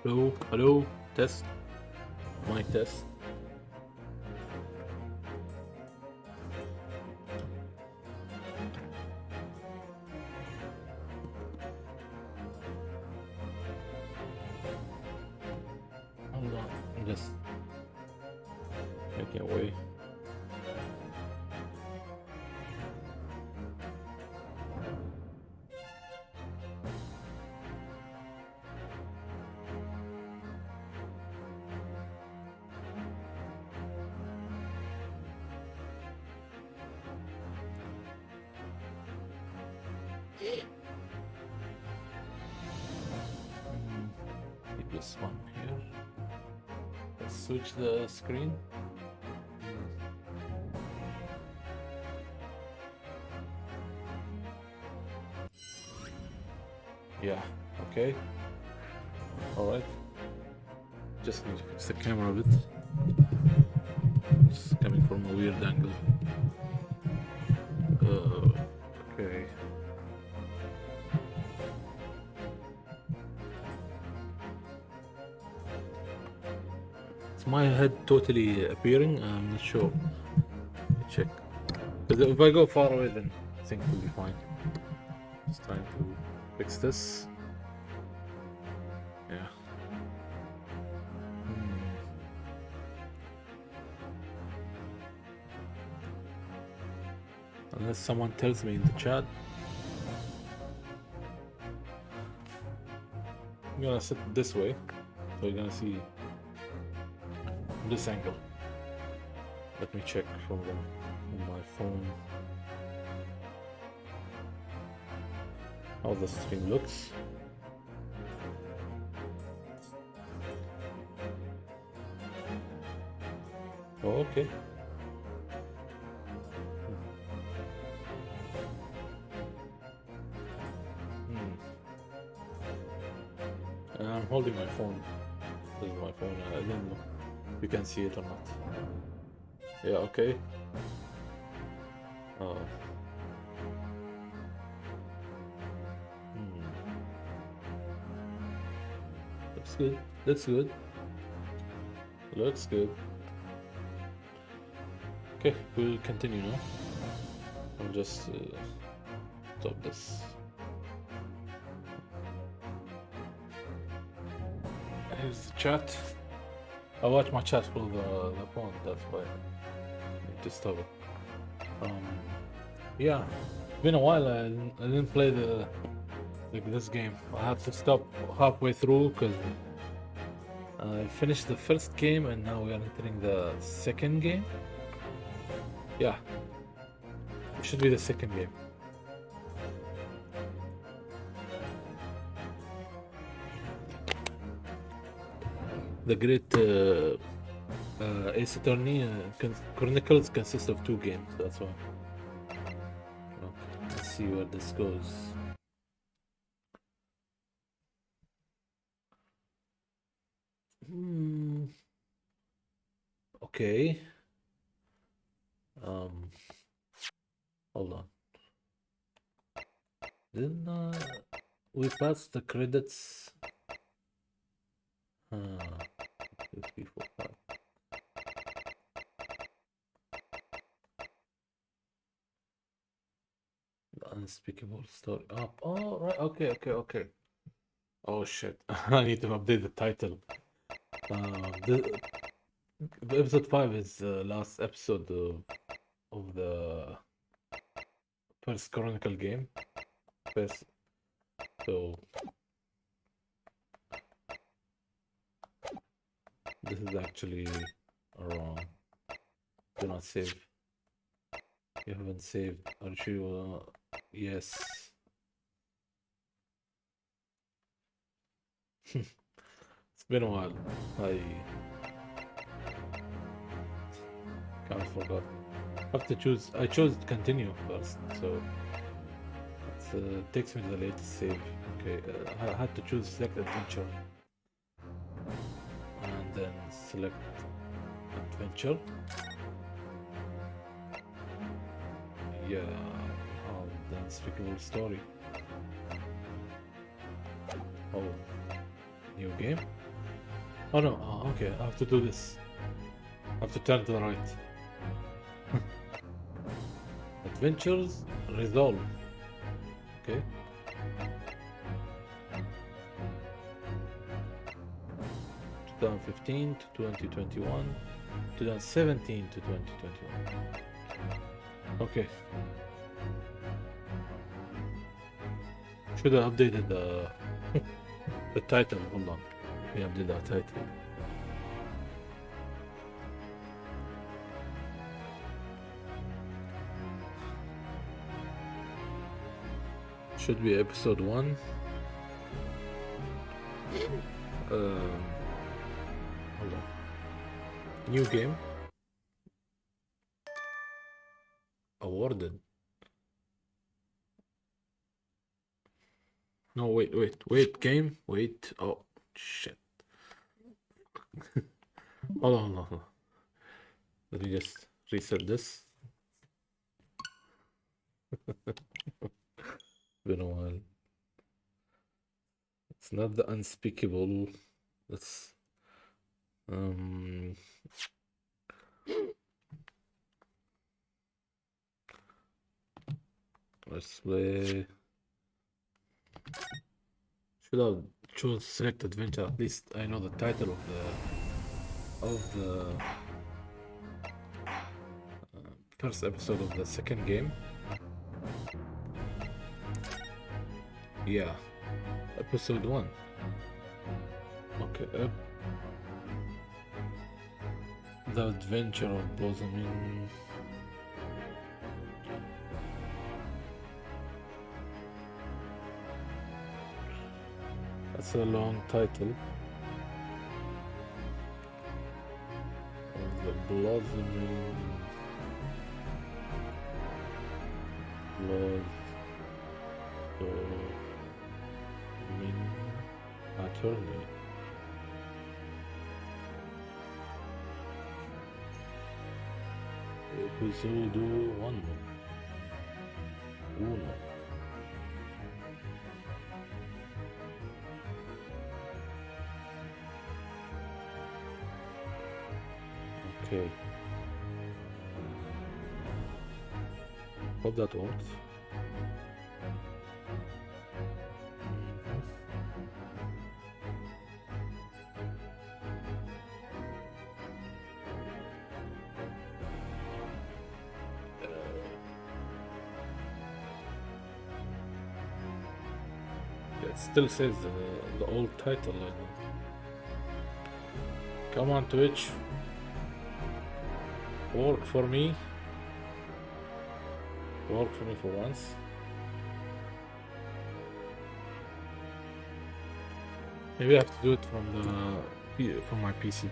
Hello, hello, test, mic test. Hold on, I'm just making away. Keep this one here. Let's switch the screen. Yeah, okay. Alright. Just need to fix the camera a bit. It's coming from a weird angle. Okay. Is my head totally appearing? I'm not sure. Let me check. Because if I go far away, then I think we'll be fine. Just trying to fix this. Yeah. Unless someone tells me in the chat. I'm gonna sit this way, so you're gonna see this angle. Let me check from my phone how the stream looks. Oh, okay. I'm holding my phone. This is my phone. I don't know if you can see it or not. Yeah, okay. Looks good. Looks good. Looks good. Okay, we'll continue now. I'll just stop this. Here's the chat. I watch my chat through the phone, that's why I need to stop it. Yeah, it's been a while. I didn't play this game. I had to stop halfway through because I finished the first game and now we are entering the second game. Yeah, it should be the second game. The Great Ace Attorney Chronicles consists of 2 games, that's why. Okay, let's see where this goes. Okay. Hold on. Didn't we pass the credits? 2, 3, 4, 5. The unspeakable story up. Oh, right. Okay. Oh shit! I need to update the title. The episode 5 is the last episode of the first Chronicle game. So this is actually wrong. Do not save. You haven't saved. Are you sure? Yes. It's been a while. I kind of forgot. I have to choose. I chose continue first, so it takes me to the latest save. Okay, I had to choose select adventure and then select adventure. Yeah, the unspeakable story. Oh, new game. Oh no, okay, I have to do this. I have to turn to the right. Adventures resolve. Okay. (2015 to 2021, 2017 to 2021). Okay. Should have updated the title. Hold on. We updated the title. Should be episode 1. Hold on. New game. Awarded. No, wait, game. Wait. Oh, shit. Hold on. Let me just reset this. Been a while. It's not the unspeakable. It's let's play. Should have choose select adventure. At least I know the title of the first episode of the second game. Yeah, episode 1. Okay. The Adventure of Blossoming. That's a long title. The Blossoming. Attorney. Episode 1. Uno. Okay. Hope that works. It still says the old title. Come on, Twitch. Work for me. Work for me for once. Maybe I have to do it from my PC.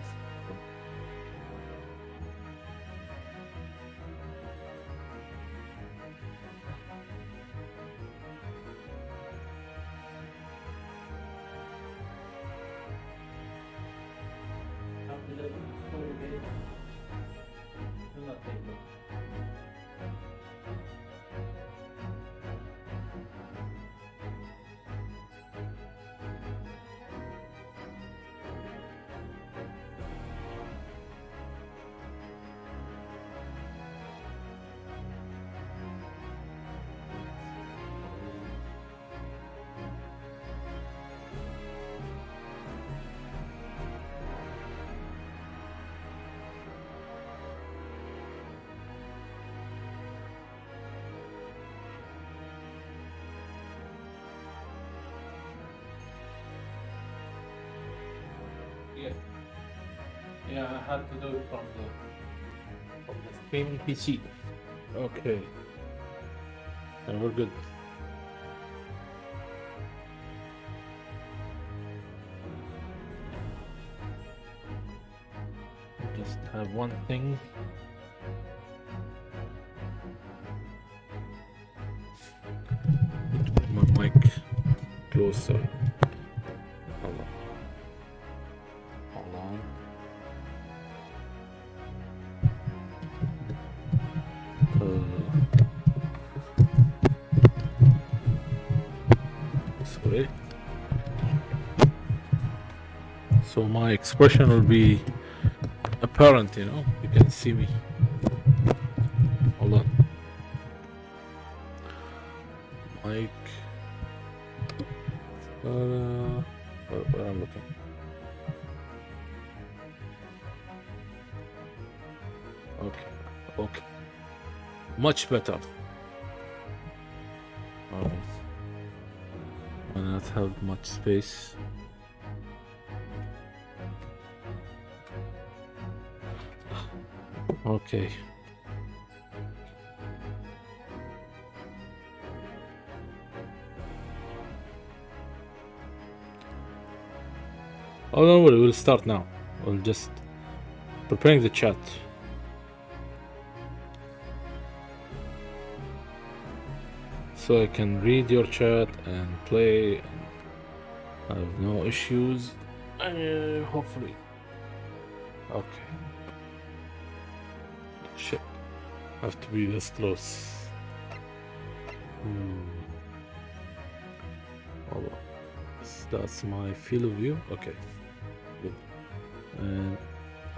Yeah, I had to do it from the streaming PC. Okay. And we're good. Just have one thing. Put my mic closer. Hold on. so my expression will be apparent, you know? You can see me. Hold on. Mike. Where I'm looking. Okay. Much better. Alright. I not have much space. Okay. Oh, don't worry, we'll start now. We'll just preparing the chat. So I can read your chat and play. I have no issues. Hopefully. Okay. Shit. I have to be this close. Hold on. That's my field of view. Okay. Good. And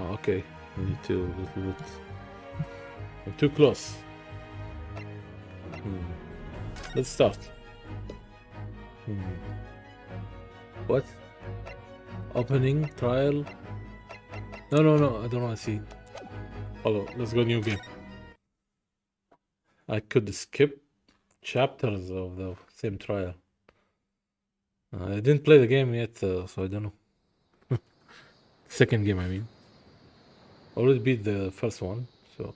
okay. I need to a little bit. I'm too close. Let's start. What? Opening trial? No. I don't want to see. Hold on. Let's go new game. I could skip chapters of the same trial. I didn't play the game yet, so I don't know. Second game, I mean. Already beat the first one, so.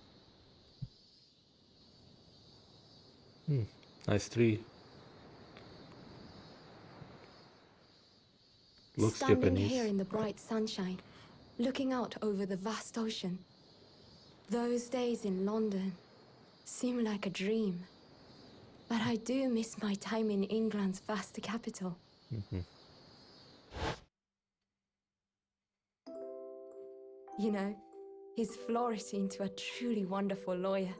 Nice tree. Looks Standing Japanese. here in the bright sunshine, looking out over the vast ocean. Those days in London seem like a dream. But I do miss my time in England's vast capital. You know, he's flourished into a truly wonderful lawyer.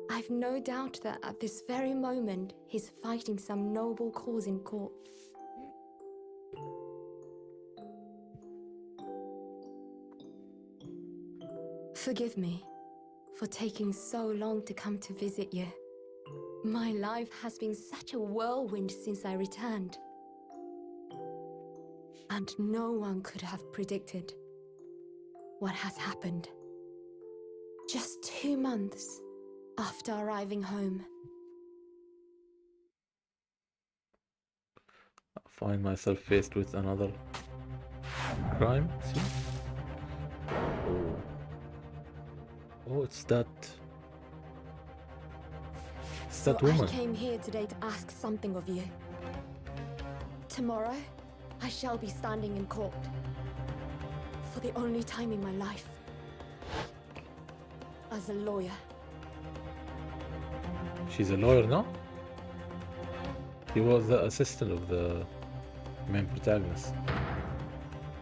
I've no doubt that at this very moment, he's fighting some noble cause in court. Forgive me for taking so long to come to visit you. My life has been such a whirlwind since I returned. And no one could have predicted what has happened. Just 2 months after arriving home. I find myself faced with another crime. See? Oh, it's that. It's that woman. I came here today to ask something of you. Tomorrow, I shall be standing in court. For the only time in my life. As a lawyer. She's a lawyer now? He was the assistant of the main protagonist.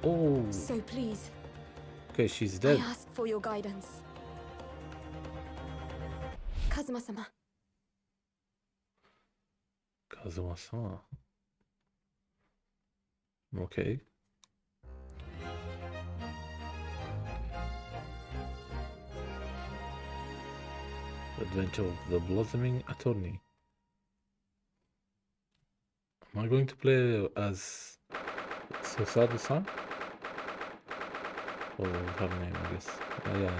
Oh. So please. Okay, she's dead. I ask for your guidance. Kazuma-sama. Kazuma-sama. Okay. Adventure of the Blossoming Attorney. Am I going to play as Sosado-san? Or her name, I guess. Yeah.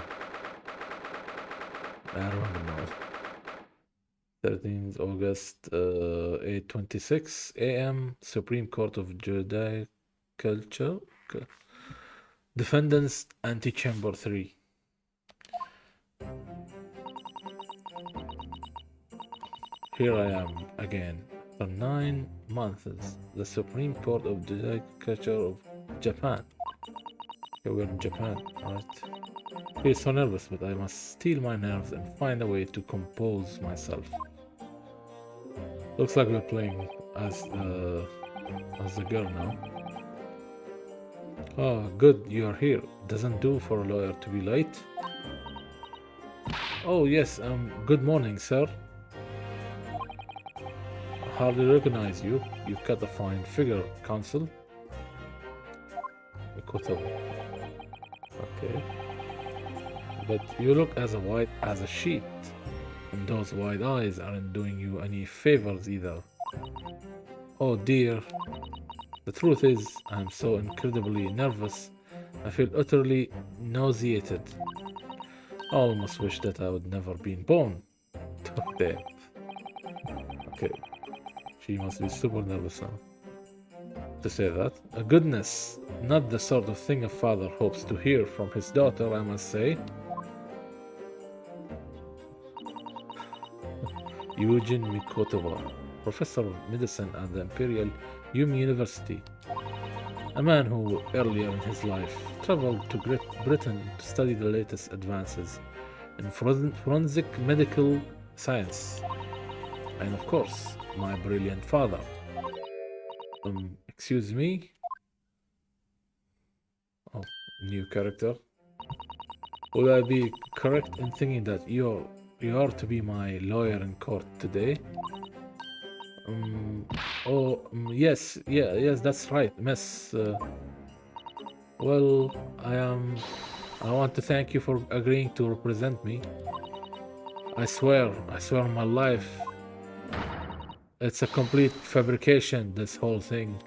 I remember now. 13th August, 8:26 a.m. Supreme Court of Judicial Defendants Antechamber 3. Here I am again. For 9 months, the Supreme Court of Judicial of Japan. Okay, we're in Japan, right? I feel so nervous, but I must steel my nerves and find a way to compose myself. Looks like we're playing as the girl now. Oh, good, you are here. Doesn't do for a lawyer to be late. Oh yes, good morning, sir. hardly recognize you. You've got a fine figure, Counsel. Okay. But you look as white as a sheet. And those wide eyes aren't doing you any favors either. Oh dear. The truth is, I'm so incredibly nervous. I feel utterly nauseated. I almost wish that I would never been born. Damn. Okay. She must be super nervous now. To say that. Goodness. Not the sort of thing a father hopes to hear from his daughter, I must say. Eugene Mikotova, professor of medicine at the Imperial Yumi University. A man who, earlier in his life, traveled to Great Britain to study the latest advances in forensic medical science. And of course, my brilliant father. Excuse me? Oh, new character. Would I be correct in thinking that you are to be my lawyer in court today? Yes, yes, that's right, miss. Well, I want to thank you for agreeing to represent me. I swear on my life, it's a complete fabrication, this whole thing.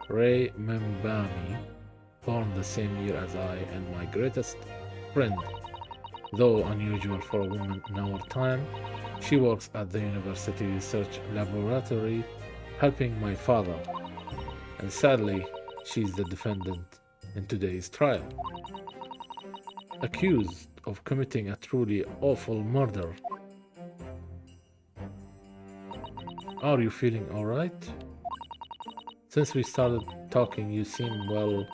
Ray Membami, born the same year as I, and my greatest friend. Though unusual for a woman in our time, she works at the university research laboratory helping my father. And sadly, she's the defendant in today's trial. Accused of committing a truly awful murder. Are you feeling alright? Since we started talking, you seem, well,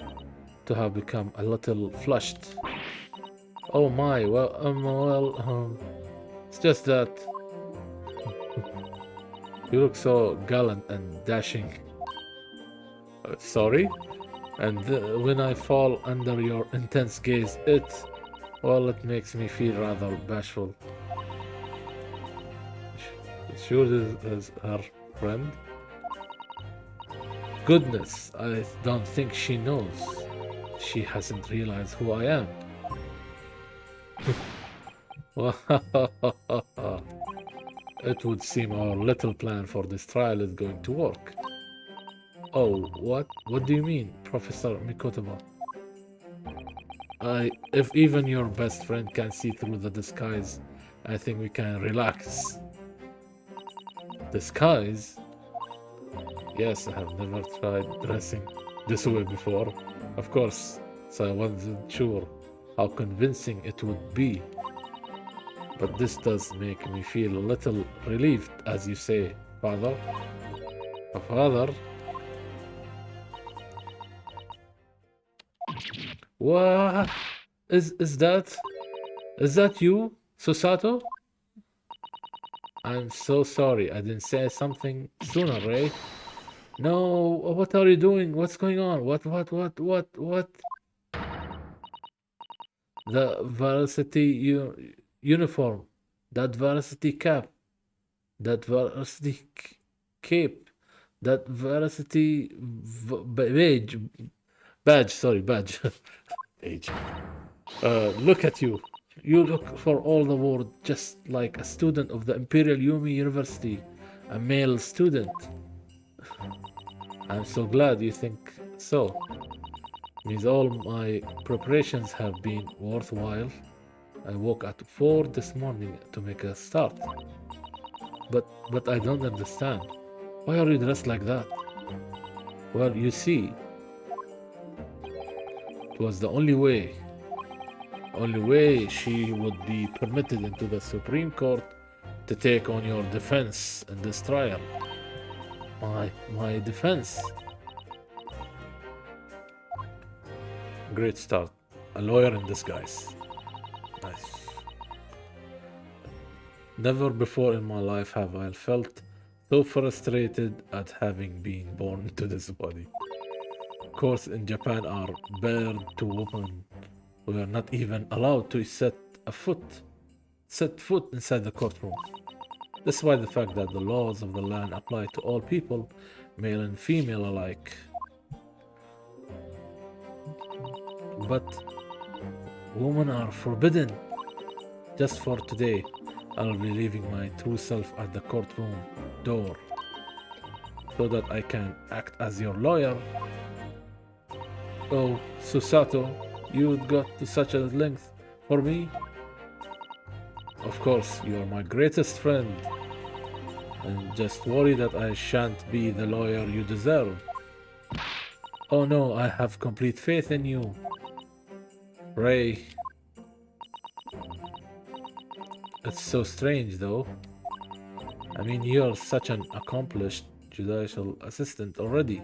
to have become a little flushed. Oh my, it's just that you look so gallant and dashing. Sorry? And when I fall under your intense gaze, it makes me feel rather bashful. Sure is her friend? Goodness, I don't think she knows. She hasn't realized who I am. It would seem our little plan for this trial is going to work. Oh, what? What do you mean, Professor Mikotova? If even your best friend can see through the disguise, I think we can relax. Disguise? Yes, I have never tried dressing this way before. Of course, so I wasn't sure how convincing it would be. But this does make me feel a little relieved, as you say, Father. A father? What? Is that you, Susato? I'm so sorry I didn't say something sooner, Ray. No, what are you doing? What's going on? What? The varsity uniform, that varsity cap, that varsity cape, that varsity badge. Age. Look at you. You look for all the world just like a student of the Imperial Yumi University, a male student. I'm so glad you think so. Means all my preparations have been worthwhile. I woke at 4 this morning to make a start. But I don't understand. Why are you dressed like that? Well, you see, it was the only way she would be permitted into the Supreme Court to take on your defense in this trial. My defense. Great start. A lawyer in disguise. Nice. Never before in my life have I felt so frustrated at having been born into this body. Courts in Japan are bared to women. We are not even allowed to set a foot set foot inside the courtroom, despite the fact that the laws of the land apply to all people, male and female alike. But women are forbidden. Just for today, I'll be leaving my true self at the courtroom door, so that I can act as your lawyer. Oh, Susato, you'd got to such a length for me? Of course, you are my greatest friend, and just worry that I shan't be the lawyer you deserve. Oh no, I have complete faith in you. Ray. It's so strange though. I mean, you're such an accomplished judicial assistant already.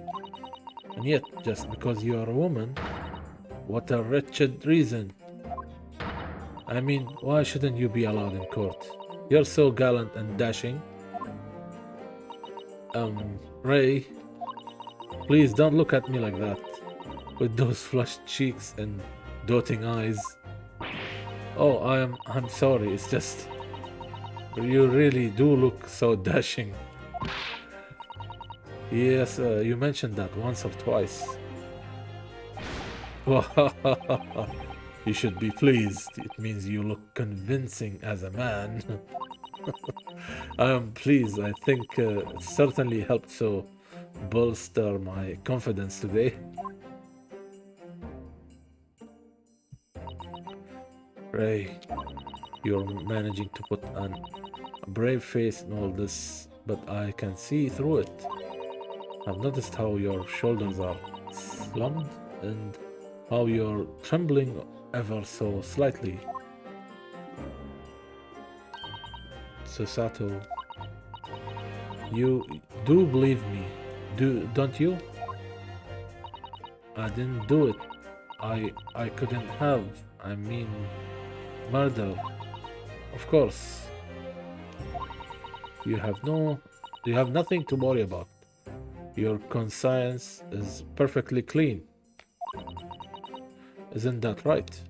And yet, just because you're a woman, what a wretched reason. I mean, why shouldn't you be allowed in court? You're so gallant and dashing. Ray, please don't look at me like that. With those flushed cheeks and doting eyes. Oh, I'm sorry, it's just... You really do look so dashing. Yes, you mentioned that once or twice. You should be pleased. It means you look convincing as a man. I am pleased. I think it certainly helped to bolster my confidence today. Ray, you're managing to put on a brave face in all this, but I can see through it. I've noticed how your shoulders are slumped and how you're trembling ever so slightly. Susato, you do believe me, don't you? I didn't do it. I couldn't have. I mean, murder. Of course. You have nothing to worry about. Your conscience is perfectly clean. Isn't that right?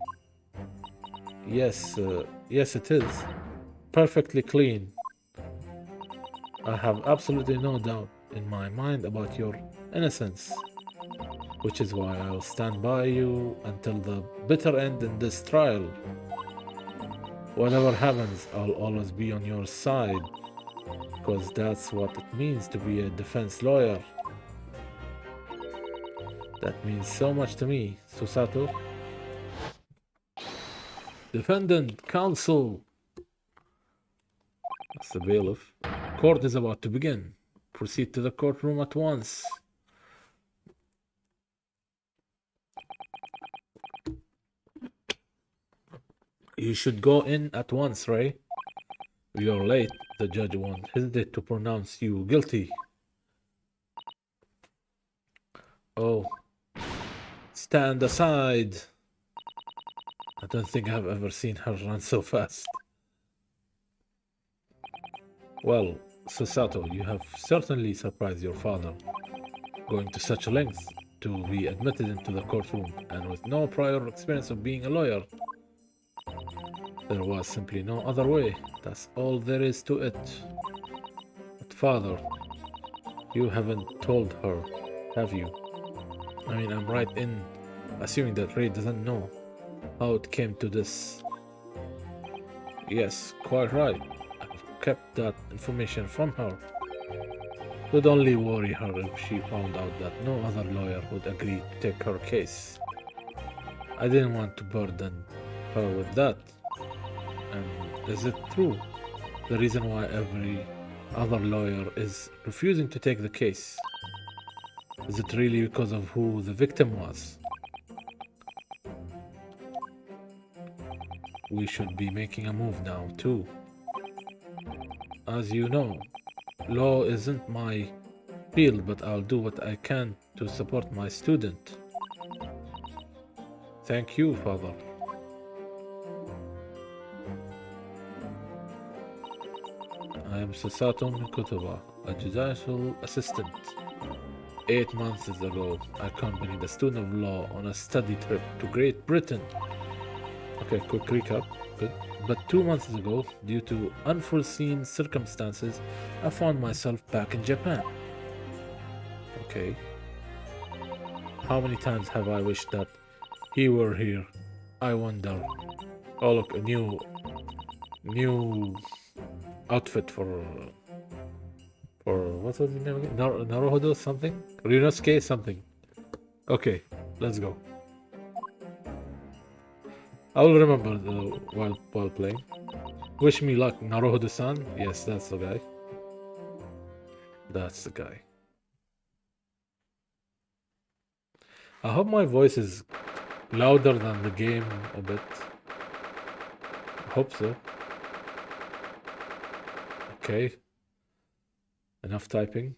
Yes, yes it is. Perfectly clean. I have absolutely no doubt in my mind about your innocence, which is why I'll stand by you until the bitter end in this trial. Whatever happens, I'll always be on your side, because that's what it means to be a defense lawyer. That means so much to me, Susato. Defendant, counsel. That's the bailiff. Court is about to begin. Proceed to the courtroom at once. You should go in at once, Ray. If you're late, the judge won't hesitate to pronounce you guilty. Oh. Stand aside. I don't think I've ever seen her run so fast. Well, Susato, you have certainly surprised your father, going to such a length to be admitted into the courtroom, and with no prior experience of being a lawyer. There was simply no other way. That's all there is to it. But father, you haven't told her, have you? I mean, I'm right in assuming that Ray doesn't know how it came to this. Yes, quite right. I've kept that information from her. Would only worry her if she found out that no other lawyer would agree to take her case. I didn't want to burden her with that. And is it true? The reason why every other lawyer is refusing to take the case? Is it really because of who the victim was? We should be making a move now, too. As you know, law isn't my field, but I'll do what I can to support my student. Thank you, Father. I am Susato Mikutoba, a judicial assistant. 8 months ago, I accompanied a student of law on a study trip to Great Britain. Okay, quick recap. Good. But 2 months ago, due to unforeseen circumstances, I found myself back in Japan. Okay. How many times have I wished that he were here? I wonder. Oh look, a new outfit for what was his name again? Naruhodo something? Ryunosuke something. Okay, let's go. I will remember while playing. Wish me luck, Naruhodo-san. Yes, that's the guy. That's the guy. I hope my voice is louder than the game a bit. I hope so. Okay. Enough typing.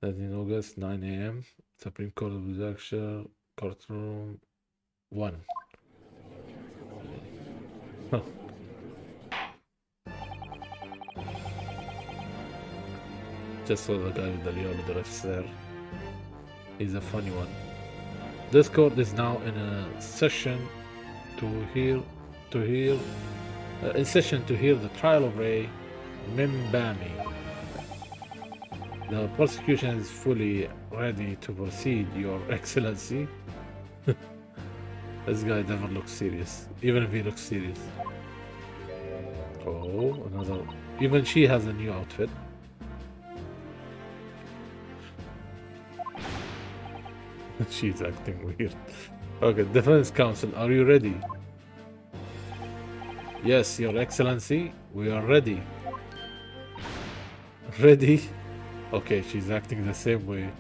13 August, 9 a.m. Supreme Court of Lecture, courtroom 1. Just saw the guy with the Leo dress there. He's a funny one. This court is now in a session to hear the trial of Ray Mimbami. The prosecution is fully ready to proceed, Your Excellency. This guy never looks serious, even if he looks serious. Oh, another. Even she has a new outfit. She's acting weird. Okay, Defense Counsel, are you ready? Yes, Your Excellency, we are ready. Ready? Okay, she's acting the same way.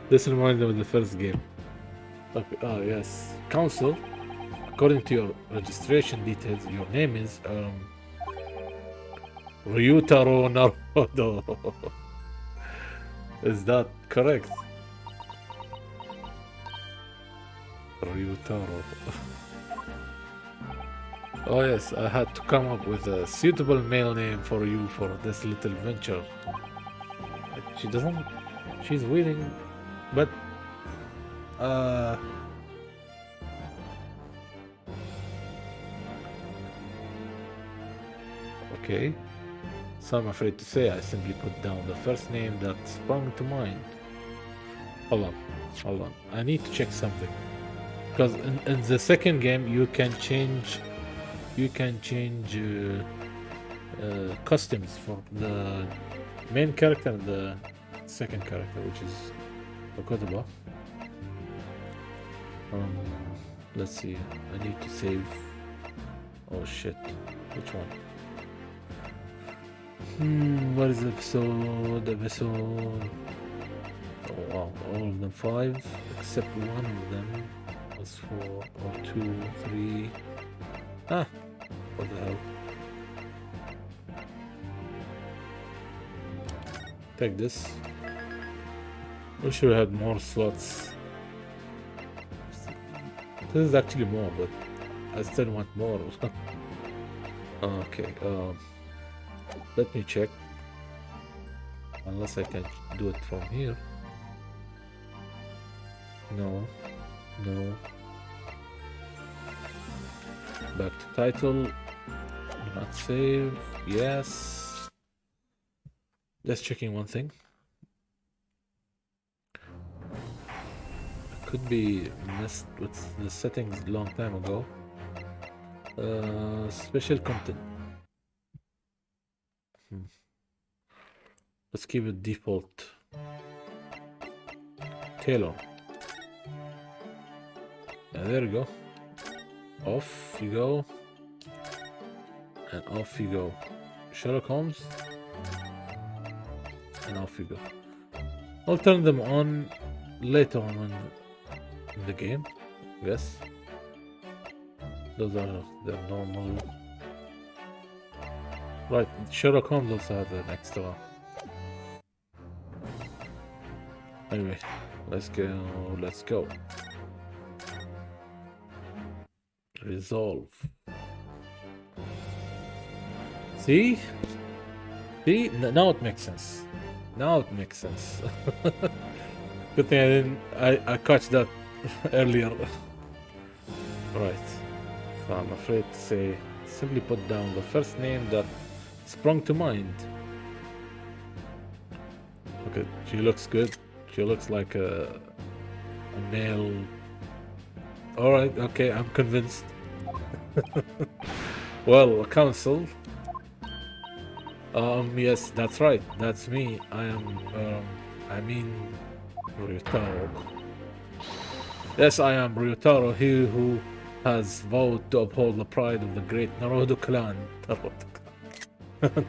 This reminds me of the first game. Okay, oh yes. Counsel, according to your registration details, your name is Ryutaro Naruhodo. Is that correct? Ryutaro. Oh yes, I had to come up with a suitable male name for you for this little venture. She's waiting, but okay. So I'm afraid to say I simply put down the first name that sprung to mind. Hold on. I need to check something. Because in the second game you can change costumes for the main character and the second character, which is Okotoba. Let's see. I need to save. Oh shit. Which one? What is the episode? Oh wow, all of them 5, except one of them was 4 or 2, 3. Ah, what the hell? Take this. Wish we had more slots. This is actually more, but I still want more. Okay, let me check. Unless I can do it from here. No. Back to title. Do not save. Yes. Just checking one thing. I could be messed with the settings a long time ago. Special content. Let's keep it default. Taylor. Yeah, there you go. Off you go. And off you go. Sherlock Holmes. And off you go. I'll turn them on later on in the game. Yes. Those are the normal. Right, Sherlock Holmes also has an extra. Anyway, let's go. Resolve. See? Now it makes sense. Good thing I didn't. I caught that earlier. Right. So I'm afraid to say, simply put down the first name that sprung to mind. Okay, she looks good. She looks like a male. All right. Okay, I'm convinced. Well, counsel. Yes, that's right. That's me. I am. I mean, Ryutaro. Yes, I am Ryutaro, he who has vowed to uphold the pride of the great Naruto clan. Naruto clan.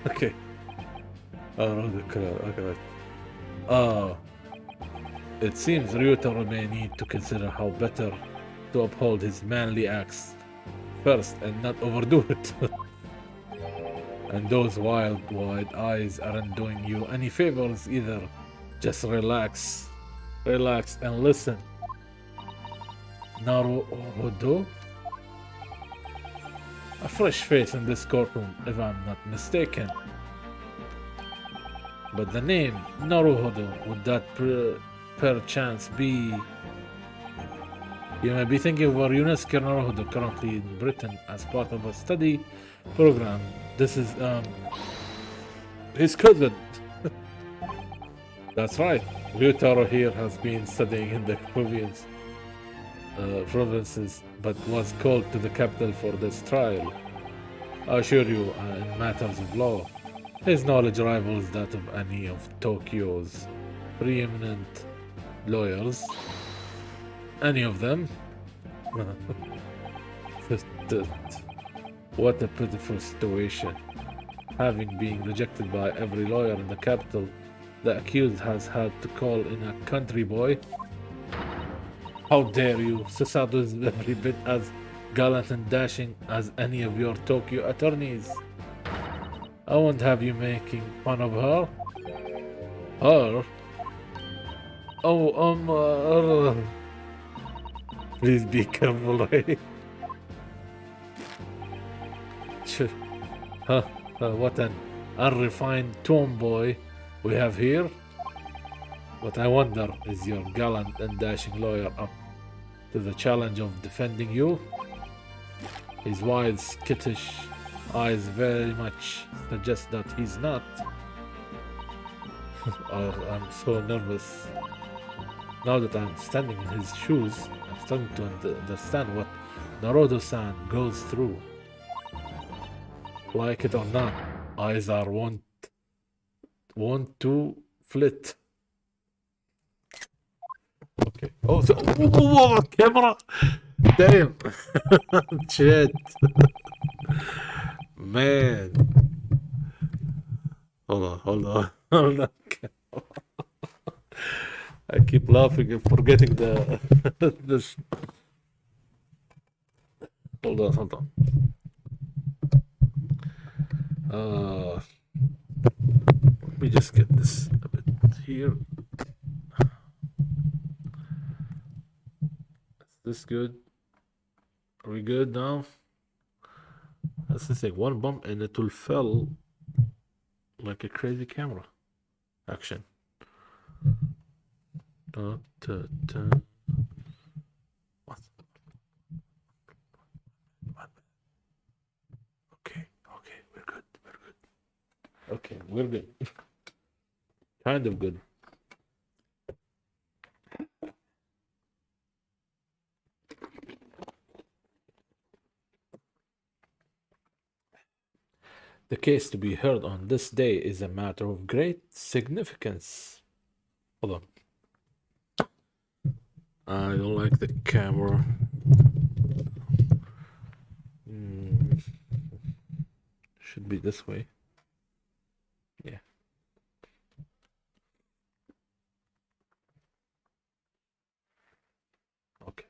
Okay. Naruto clan. Okay. Right. It seems Ryutaro may need to consider how better to uphold his manly acts first and not overdo it. And those wild, wide eyes aren't doing you any favors either. Just relax. Relax and listen. Naruhodo? A fresh face in this courtroom, if I'm not mistaken. But the name, Naruhodo, would that perchance be... You may be thinking of our UNESCO Naruhodo, currently in Britain as part of a study program. This is, his cousin. That's right. Ryutaro here has been studying in the provinces, but was called to the capital for this trial. I assure you, in matters of law, his knowledge rivals that of any of Tokyo's preeminent lawyers. Any of them. What a pitiful situation. Having been rejected by every lawyer in the capital, the accused has had to call in a country boy. How dare you? Susato is every bit as gallant and dashing as any of your Tokyo attorneys. I won't have you making fun of her. Her? Oh, please be careful, Ray. What an unrefined tomboy we have here. But I wonder, is your gallant and dashing lawyer up to the challenge of defending you? His wide, skittish eyes very much suggest that he's not. Oh, I'm so nervous. Now that I'm standing in his shoes, I'm starting to understand what Naruto-san goes through. Like it or not, eyes are wont to flit. Okay. Oh, camera! Damn! Shit! Man! Hold on. I keep laughing and forgetting the this. Hold on. Let me just get this a bit here. Is this good? Are we good now? That's the thing. One bump and it will fell like a crazy camera. Action. What? Okay, we're good. Okay, we're good. Kind of good. The case to be heard on this day is a matter of great significance. Hold on. I don't like the camera. Should be this way. Yeah. Okay.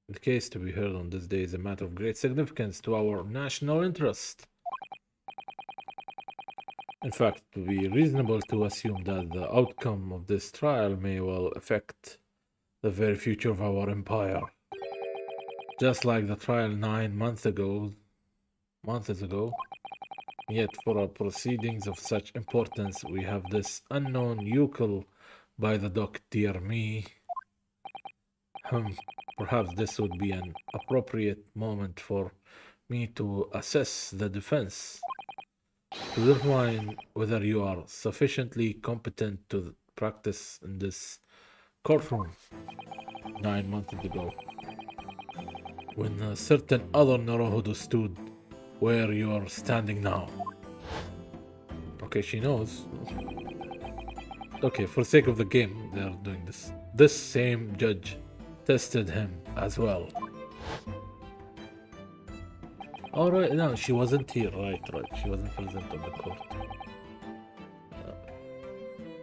The case to be heard on this day is a matter of great significance to our national interest. In fact, it would be reasonable to assume that the outcome of this trial may well affect the very future of our empire. Just like the trial 9 months ago, Yet for our proceedings of such importance, we have this unknown yokel by the dock, dear me. Perhaps this would be an appropriate moment for me to assess the defense, to determine whether you are sufficiently competent to practice in this courtroom. 9 months ago, when a certain other Naruhodo stood where you are standing now. Okay, she knows. Okay, for the sake of the game, they are doing this. This same judge tested him as well. Alright, no, she wasn't here. Right. She wasn't present on the court.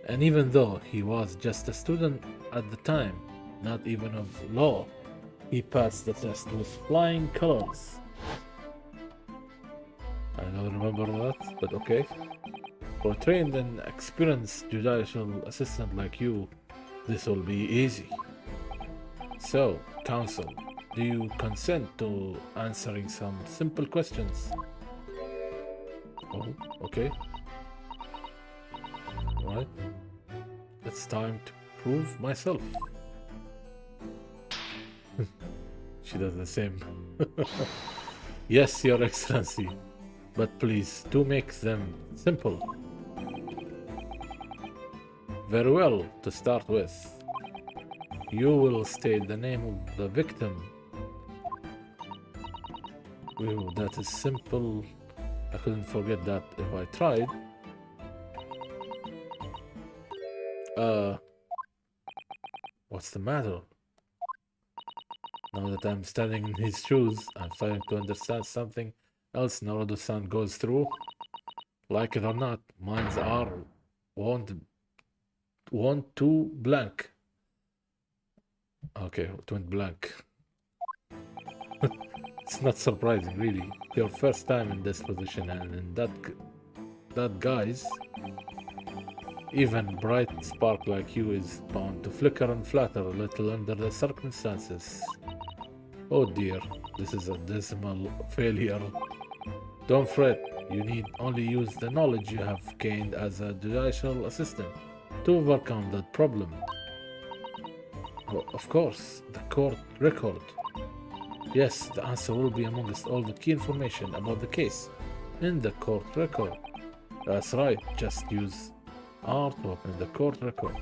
And even though he was just a student at the time, not even of law, he passed the test with flying colors. I don't remember that, but okay. For a trained and experienced judicial assistant like you, this will be easy. So, counsel, do you consent to answering some simple questions? Oh, okay. Right. It's time to prove myself. She does the same. Yes, Your Excellency, but please do make them simple. Very well, to start with, you will state the name of the victim. Ooh, that is simple. I couldn't forget that if I tried. What's the matter? Now that I'm standing in his shoes, I'm starting to understand something else Naruto-san goes through. Like it or not, minds are want to blank. Okay, it went blank. It's not surprising, really. Your first time in this position, and in that guise, even bright spark like you is bound to flicker and flatter a little under the circumstances. Oh dear, this is a dismal failure. Don't fret, you need only use the knowledge you have gained as a judicial assistant to overcome that problem. Oh, of course, the court record. Yes, the answer will be amongst all the key information about the case in the court record. That's right, just use R to open the court record.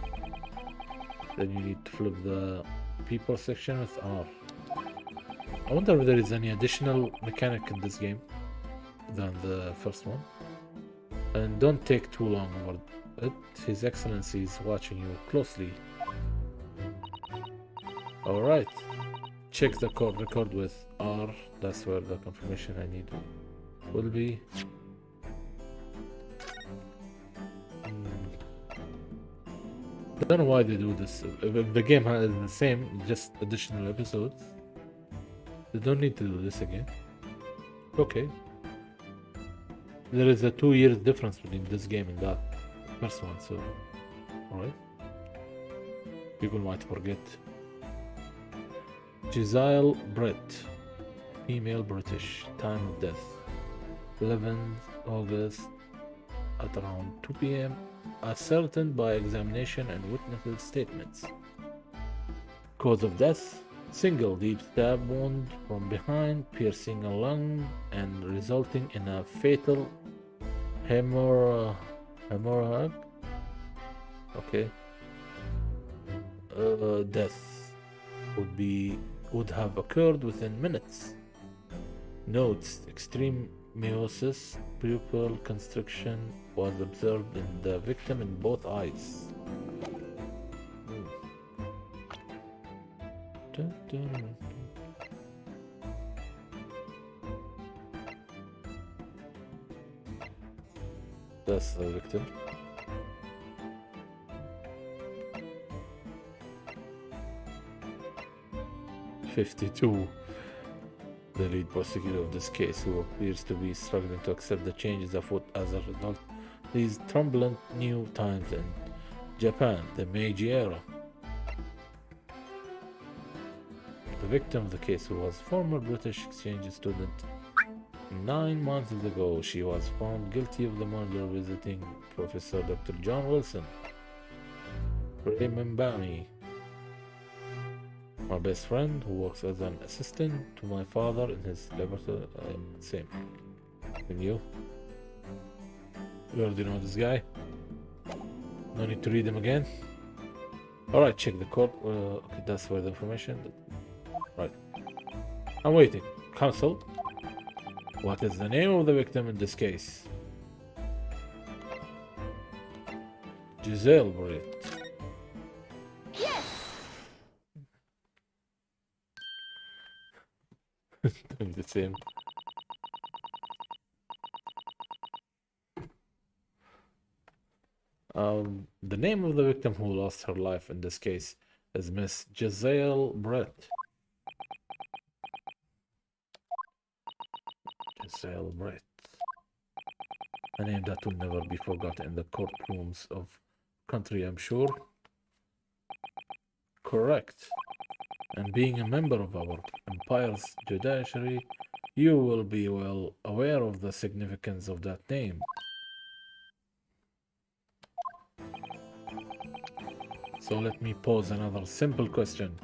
Then you need to flip the people section with R. I wonder if there is any additional mechanic in this game than the first one. And don't take too long over it. His Excellency is watching you closely. Alright. Check the court record with R. That's where the confirmation I need will be. I don't know why they do this. If the game is the same, just additional episodes, they don't need to do this again. Okay. There is a 2 years difference between this game and that first one, so alright. People might forget. Giselle Brett, female British, time of death 11th August at around 2 p.m. ascertained by examination and witnesses' statements. Cause of death: single deep stab wound from behind, piercing a lung and resulting in a fatal hemorrhage. Okay. Death would have occurred within minutes. Notes: extreme meiosis, pupil constriction was observed in the victim in both eyes. That's the victim. "52. The lead prosecutor of this case, who appears to be struggling to accept the changes afoot as a result of these turbulent new times in Japan, the Meiji era. The victim of the case, who was former British exchange student 9 months ago, she was found guilty of the murder of visiting Professor Dr. John Wilson. Remember me. My best friend who works as an assistant to my father in his laboratory. Same. And you? You already know this guy? No need to read him again? Alright, check the court. Okay, that's for the information. Right. I'm waiting. Counsel. What is the name of the victim in this case? Giselle Britt. Doing the same. The name of the victim who lost her life in this case is Miss Giselle Britt. Giselle Britt. A name that will never be forgotten in the courtrooms of country, I'm sure. Correct. And being a member of our empire's judiciary, you will be well aware of the significance of that name. So let me pose another simple question.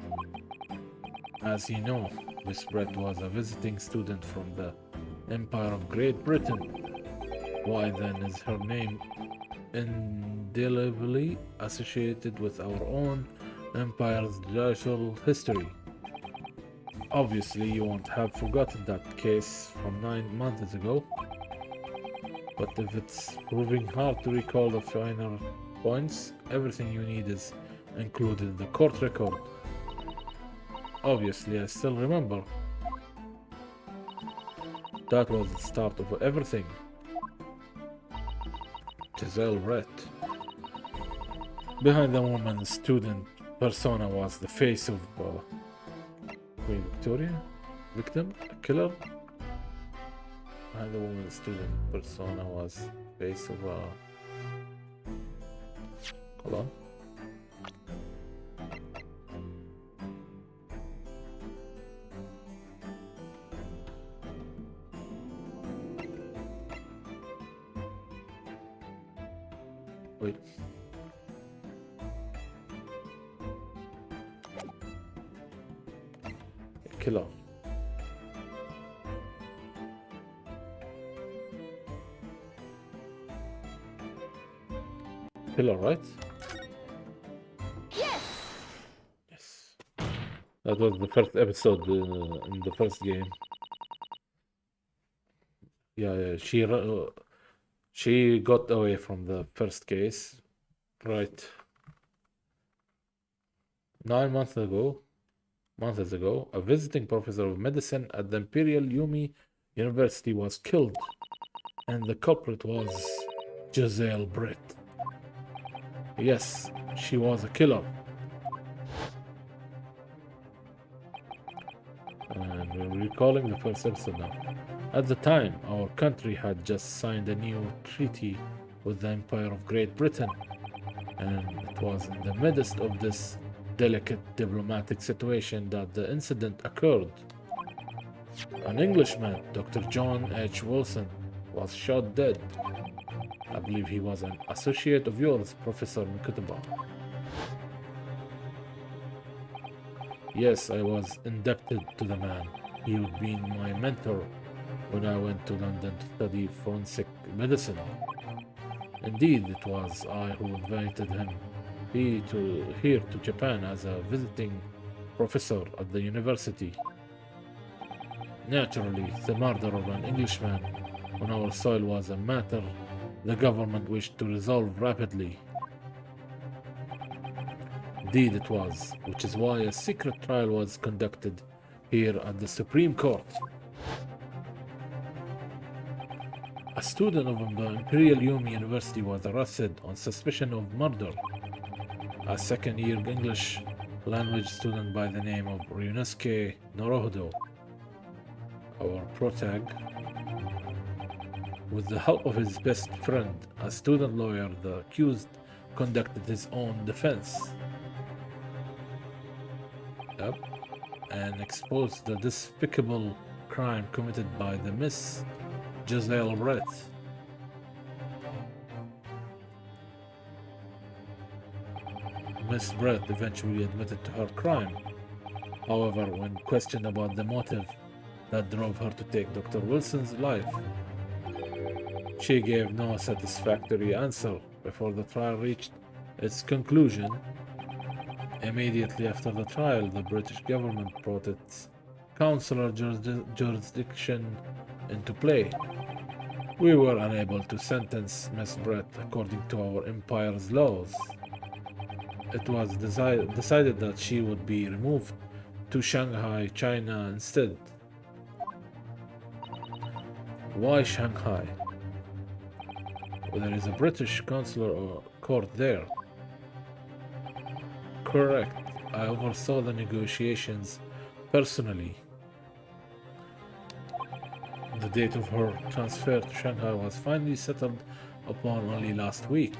As you know, Miss Brett was a visiting student from the Empire of Great Britain. Why then is her name indelibly associated with our own empire's judicial history? Obviously, you won't have forgotten that case from 9 months ago. But if it's proving hard to recall the finer points, everything you need is included in the court record. Obviously, I still remember. That was the start of everything. Giselle Brett. Behind the woman's student persona was the face of Queen Victoria? Victim? A killer? Behind the woman's student persona was face of hold on. Wait. Killer. Killer, right? Yes. Yes. That was the first episode in the first game. Yeah, she got away from the first case, right? 9 months ago, a visiting professor of medicine at the Imperial Yumi University was killed, and the culprit was Giselle Britt. Yes, she was a killer. And we're recalling the first episode now. At the time, our country had just signed a new treaty with the Empire of Great Britain, and it was in the midst of this delicate diplomatic situation that the incident occurred. An Englishman, Dr. John H. Wilson, was shot dead. I believe he was an associate of yours, Professor Mkutaba. Yes, I was indebted to the man. He had been my mentor when I went to London to study forensic medicine. Indeed, it was I who invited him here to Japan as a visiting professor at the university. Naturally, the murder of an Englishman on our soil was a matter the government wished to resolve rapidly. Indeed it was, which is why a secret trial was conducted here at the Supreme Court. A student of the Imperial Yumi University was arrested on suspicion of murder. A second-year English language student by the name of Ryunosuke Norohodo, our protag, with the help of his best friend, a student lawyer, the accused conducted his own defense. And exposed the despicable crime committed by the Miss Giselle Brett. Miss Brett eventually admitted to her crime. However, when questioned about the motive that drove her to take Dr. Wilson's life, she gave no satisfactory answer. Before the trial reached its conclusion, immediately after the trial, the British government brought its consular jurisdiction into play. We were unable to sentence Miss Brett according to our empire's laws. It was decided that she would be removed to Shanghai, China instead. Why Shanghai? Well, there is a British consular court there. Correct. I oversaw the negotiations personally. The date of her transfer to Shanghai was finally settled upon only last week.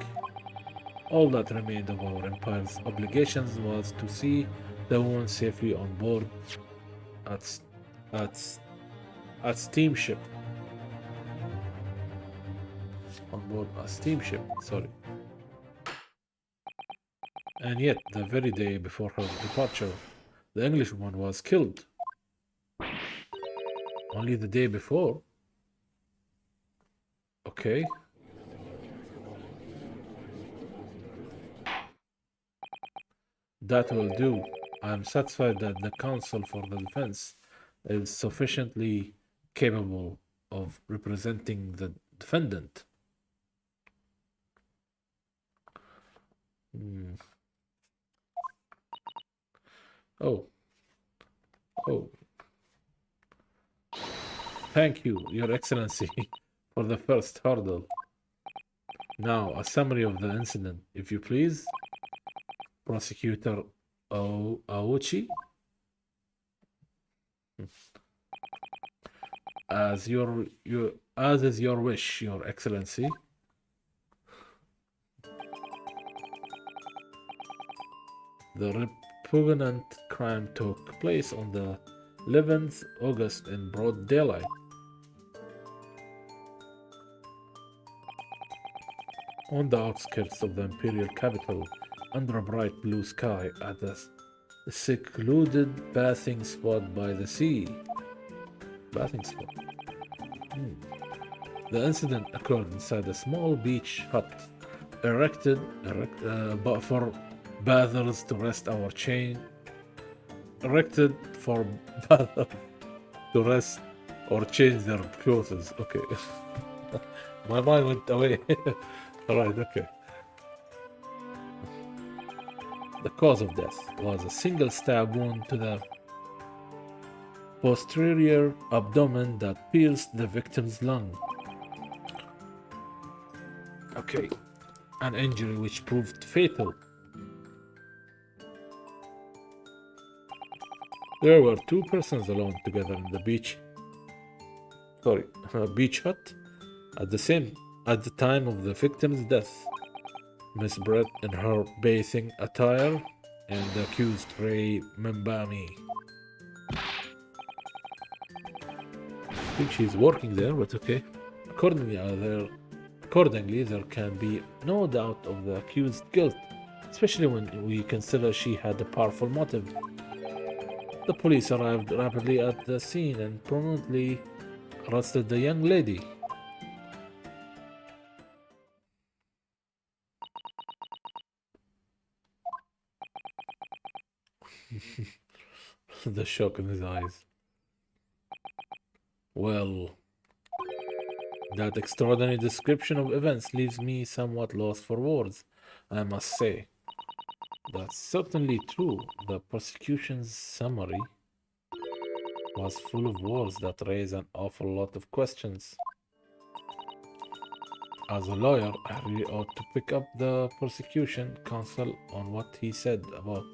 All that remained of our empire's obligations was to see the woman safely on board at steamship. On board a steamship, sorry. And yet, the very day before her departure, the Englishman was killed. Only the day before? Okay. That will do. I am satisfied that the counsel for the defense is sufficiently capable of representing the defendant. Oh. Thank you, Your Excellency, for the first hurdle. Now, a summary of the incident, if you please. Prosecutor Aochi. As is your wish, Your Excellency. The repugnant crime took place on the 11th August in broad daylight. On the outskirts of the imperial capital, under a bright blue sky, at a secluded bathing spot by the sea. Bathing spot. The incident occurred inside a small beach hut, erected for bathers to rest or change their clothes. Okay. My mind went away. Alright, okay. The cause of death was a single stab wound to the posterior abdomen that pierced the victim's lung. Okay. An injury which proved fatal. There were two persons alone together in the beach hut at the time of the victim's death. Miss Brett in her bathing attire and the accused Ray Membami. I think she's working there, but okay. Accordingly, there can be no doubt of the accused's guilt, especially when we consider she had a powerful motive. The police arrived rapidly at the scene and promptly arrested the young lady. The shock in his eyes. Well, that extraordinary description of events leaves me somewhat lost for words, I must say. That's certainly true. The prosecution's summary was full of words that raise an awful lot of questions. As a lawyer, I really ought to pick up the prosecution counsel on what he said about.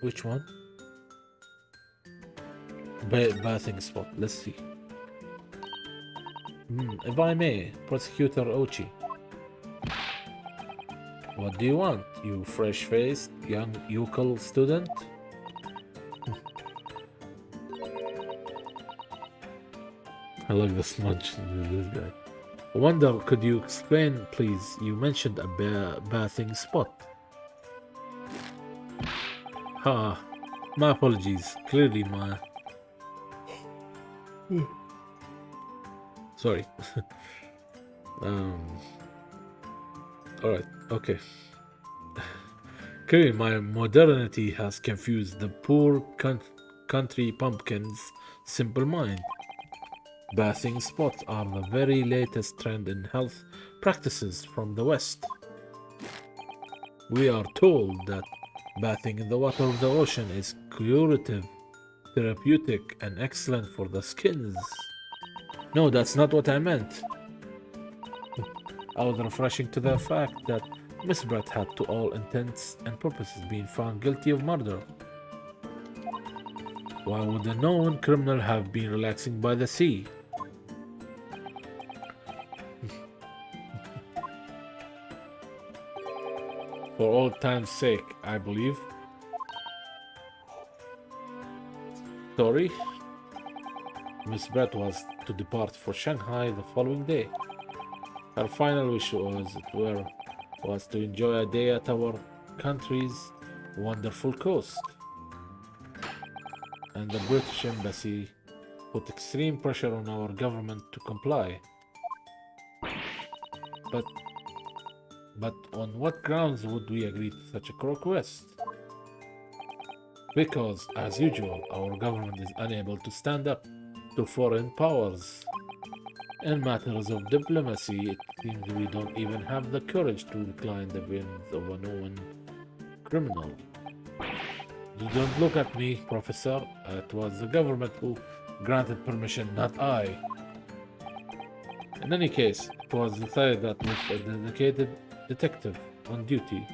Which one? Bathing spot. Let's see. If I may, Prosecutor Ochi. What do you want, you fresh-faced young yokel student? I like the smudge in this guy. Wonder, could you explain, please? You mentioned a bathing spot. Ha, my apologies. Clearly, my sorry. um. All right. Okay. Clearly, my modernity has confused the poor country pumpkin's simple mind. Bathing spots are the very latest trend in health practices from the West. We are told that bathing in the water of the ocean is curative, therapeutic, and excellent for the skins. No, that's not what I meant. I was referring to the fact that Miss Brett had, to all intents and purposes, been found guilty of murder. Why would a known criminal have been relaxing by the sea? For old time's sake, I believe. Sorry? Miss Brett was to depart for Shanghai the following day. Her final wish was to enjoy a day at our country's wonderful coast. And the British Embassy put extreme pressure on our government to comply. But on what grounds would we agree to such a request? Because, as usual, our government is unable to stand up to foreign powers. In matters of diplomacy, it seems we don't even have the courage to decline the whims of a known criminal. You don't look at me, Professor. It was the government who granted permission, not I. In any case, it was decided that with a dedicated detective on duty,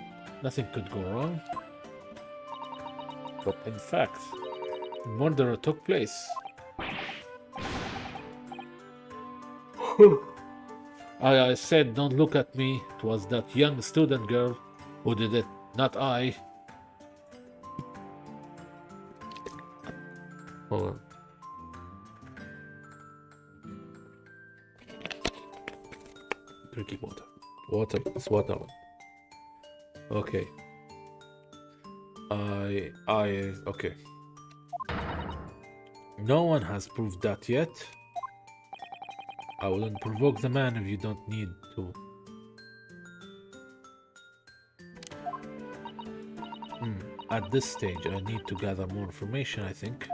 nothing could go wrong. But in fact, murder took place. I said, don't look at me. It was that young student girl who did it, not I. Hold on. Drinking water. Water. It's water. Okay. Okay. No one has proved that yet. I wouldn't provoke the man if you don't need to. At this stage, I need to gather more information, I think.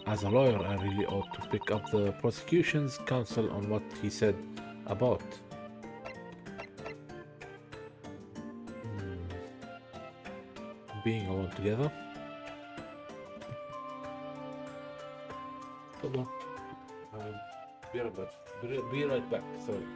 As a lawyer, I really ought to pick up the prosecution's counsel on what he said about. Being alone together. Hold on. Be right back. Sorry.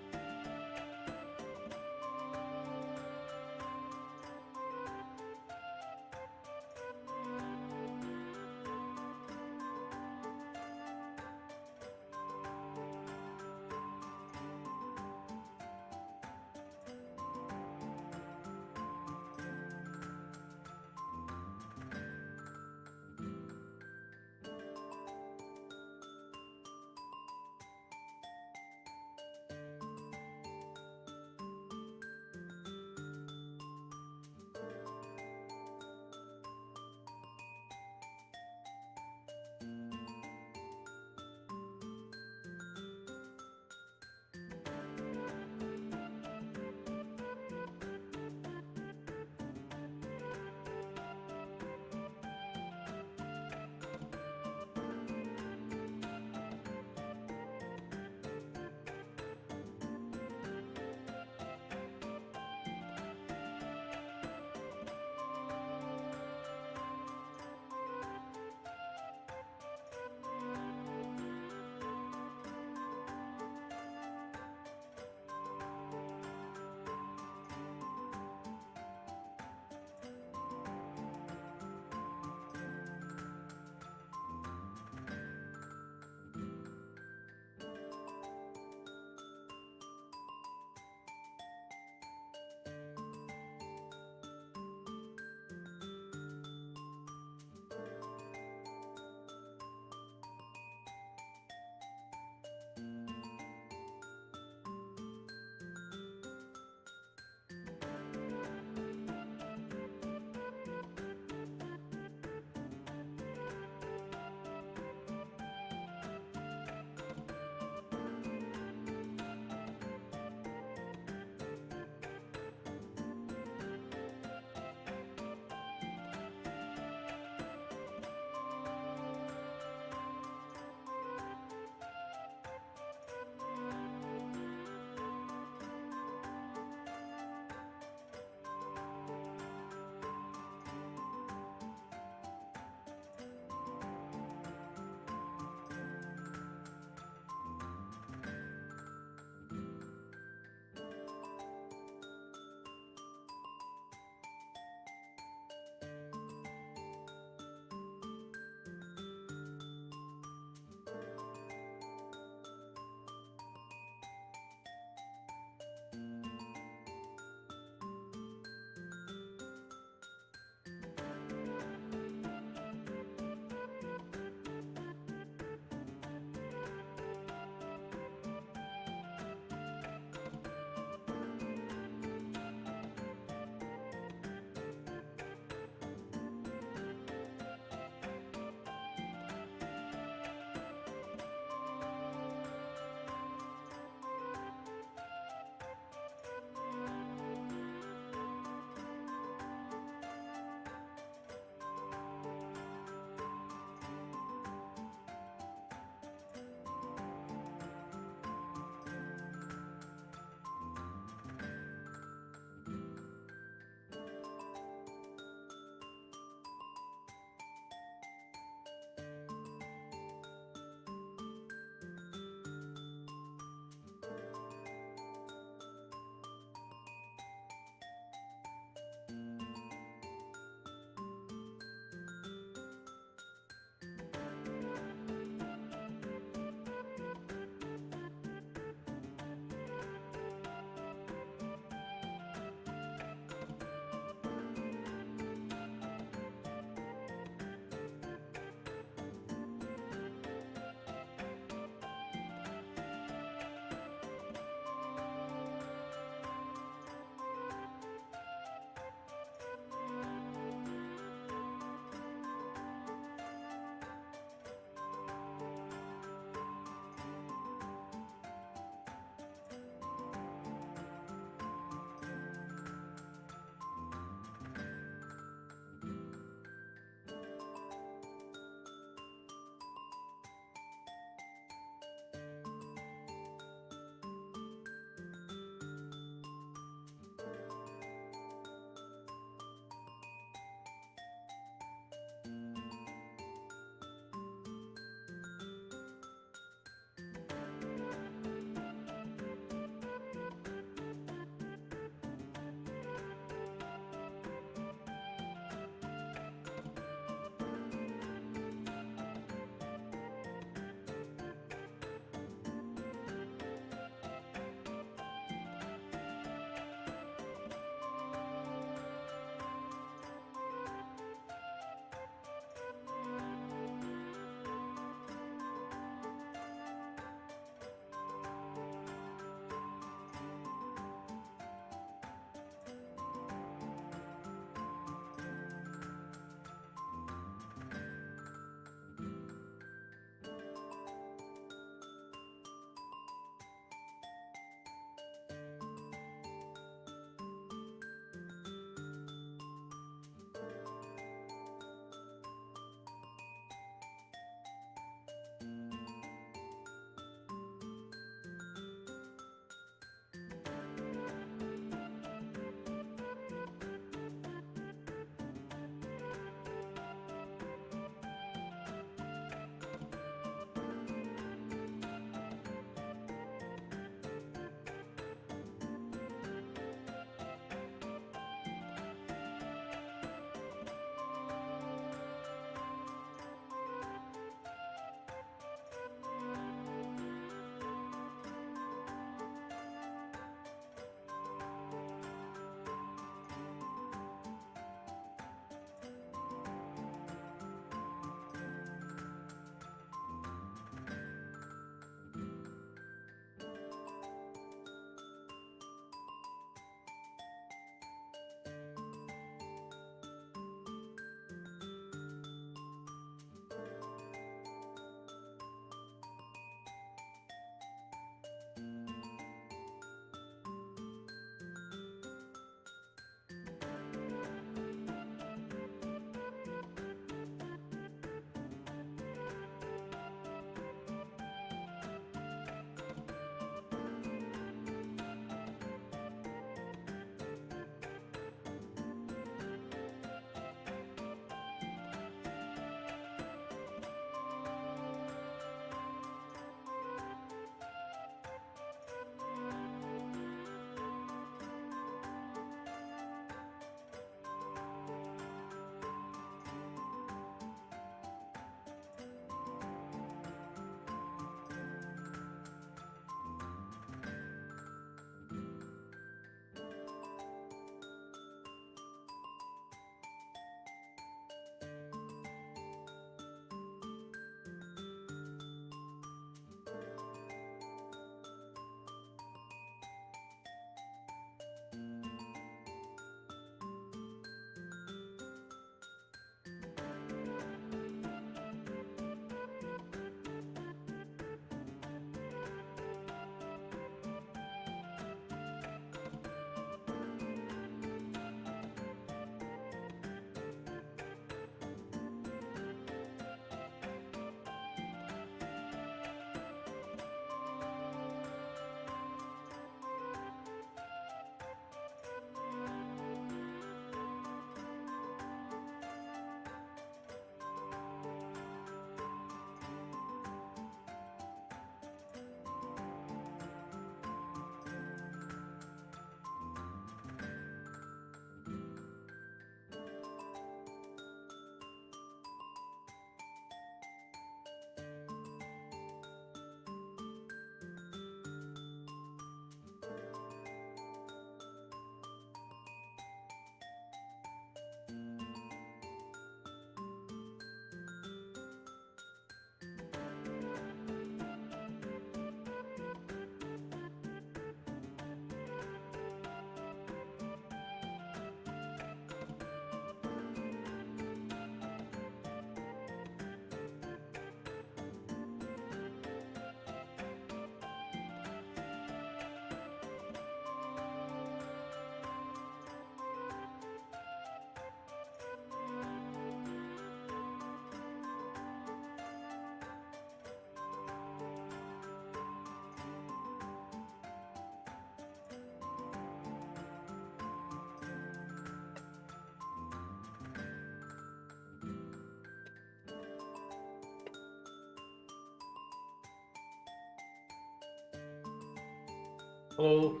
Hello.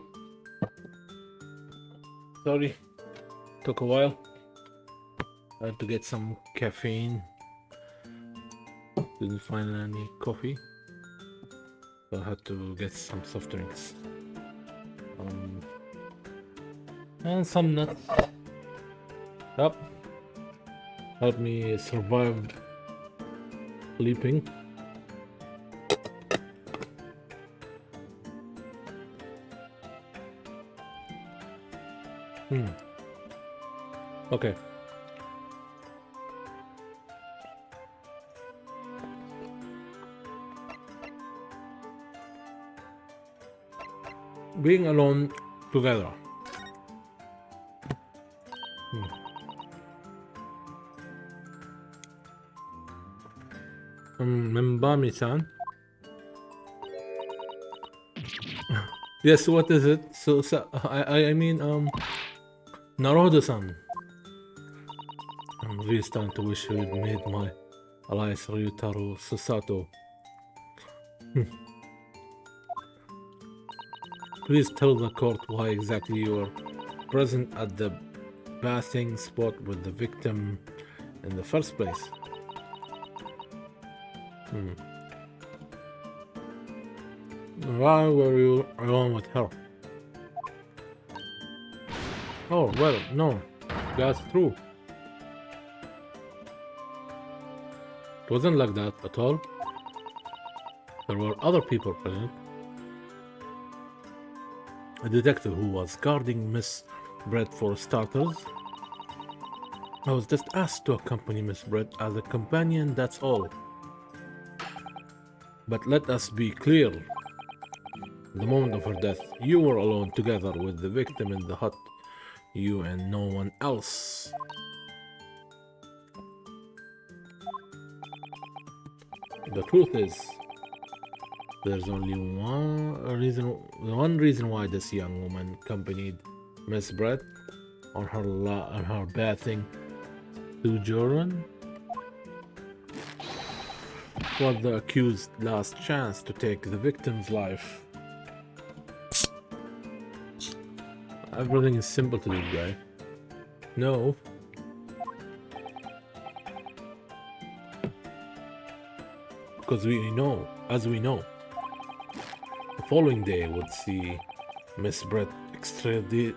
Sorry, took a while. I had to get some caffeine. Didn't find any coffee, so I had to get some soft drinks. And some nuts. Yep. Helped me survive sleeping. Okay. Being alone together. Mbami-san. Yes, what is it? So I mean, Naruto-san. I'm really starting to wish we'd made my allies Ryutaro Susato. Please tell the court why exactly you were present at the bathing spot with the victim in the first place. Why were you alone with her? Oh, well, no, that's true. It wasn't like that at all. There were other people present. A detective who was guarding Miss Brett for starters. I was just asked to accompany Miss Brett as a companion, that's all. But let us be clear. The moment of her death, you were alone together with the victim in the hut. You and no one else. The truth is, there's only one reason why this young woman accompanied Miss Brett on her bathing sojourn. It was the accused's last chance to take the victim's life. Everything is simple to this guy. No. Because as we know, the following day would see Miss Brett extradited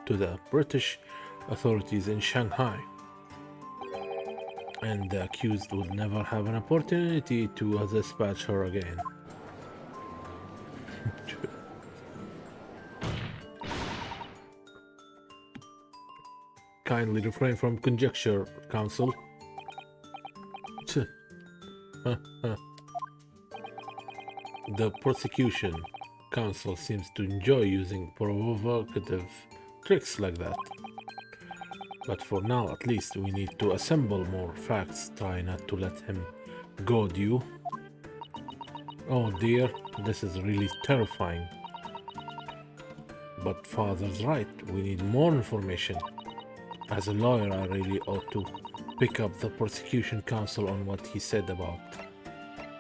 to the British authorities in Shanghai. And the accused would never have an opportunity to dispatch her again. Kindly refrain from conjecture, counsel. The prosecution counsel seems to enjoy using provocative tricks like that. But for now, at least, we need to assemble more facts. Try not to let him goad you. Oh dear, this is really terrifying. But father's right, we need more information. As a lawyer, I really ought to pick up the prosecution counsel on what he said about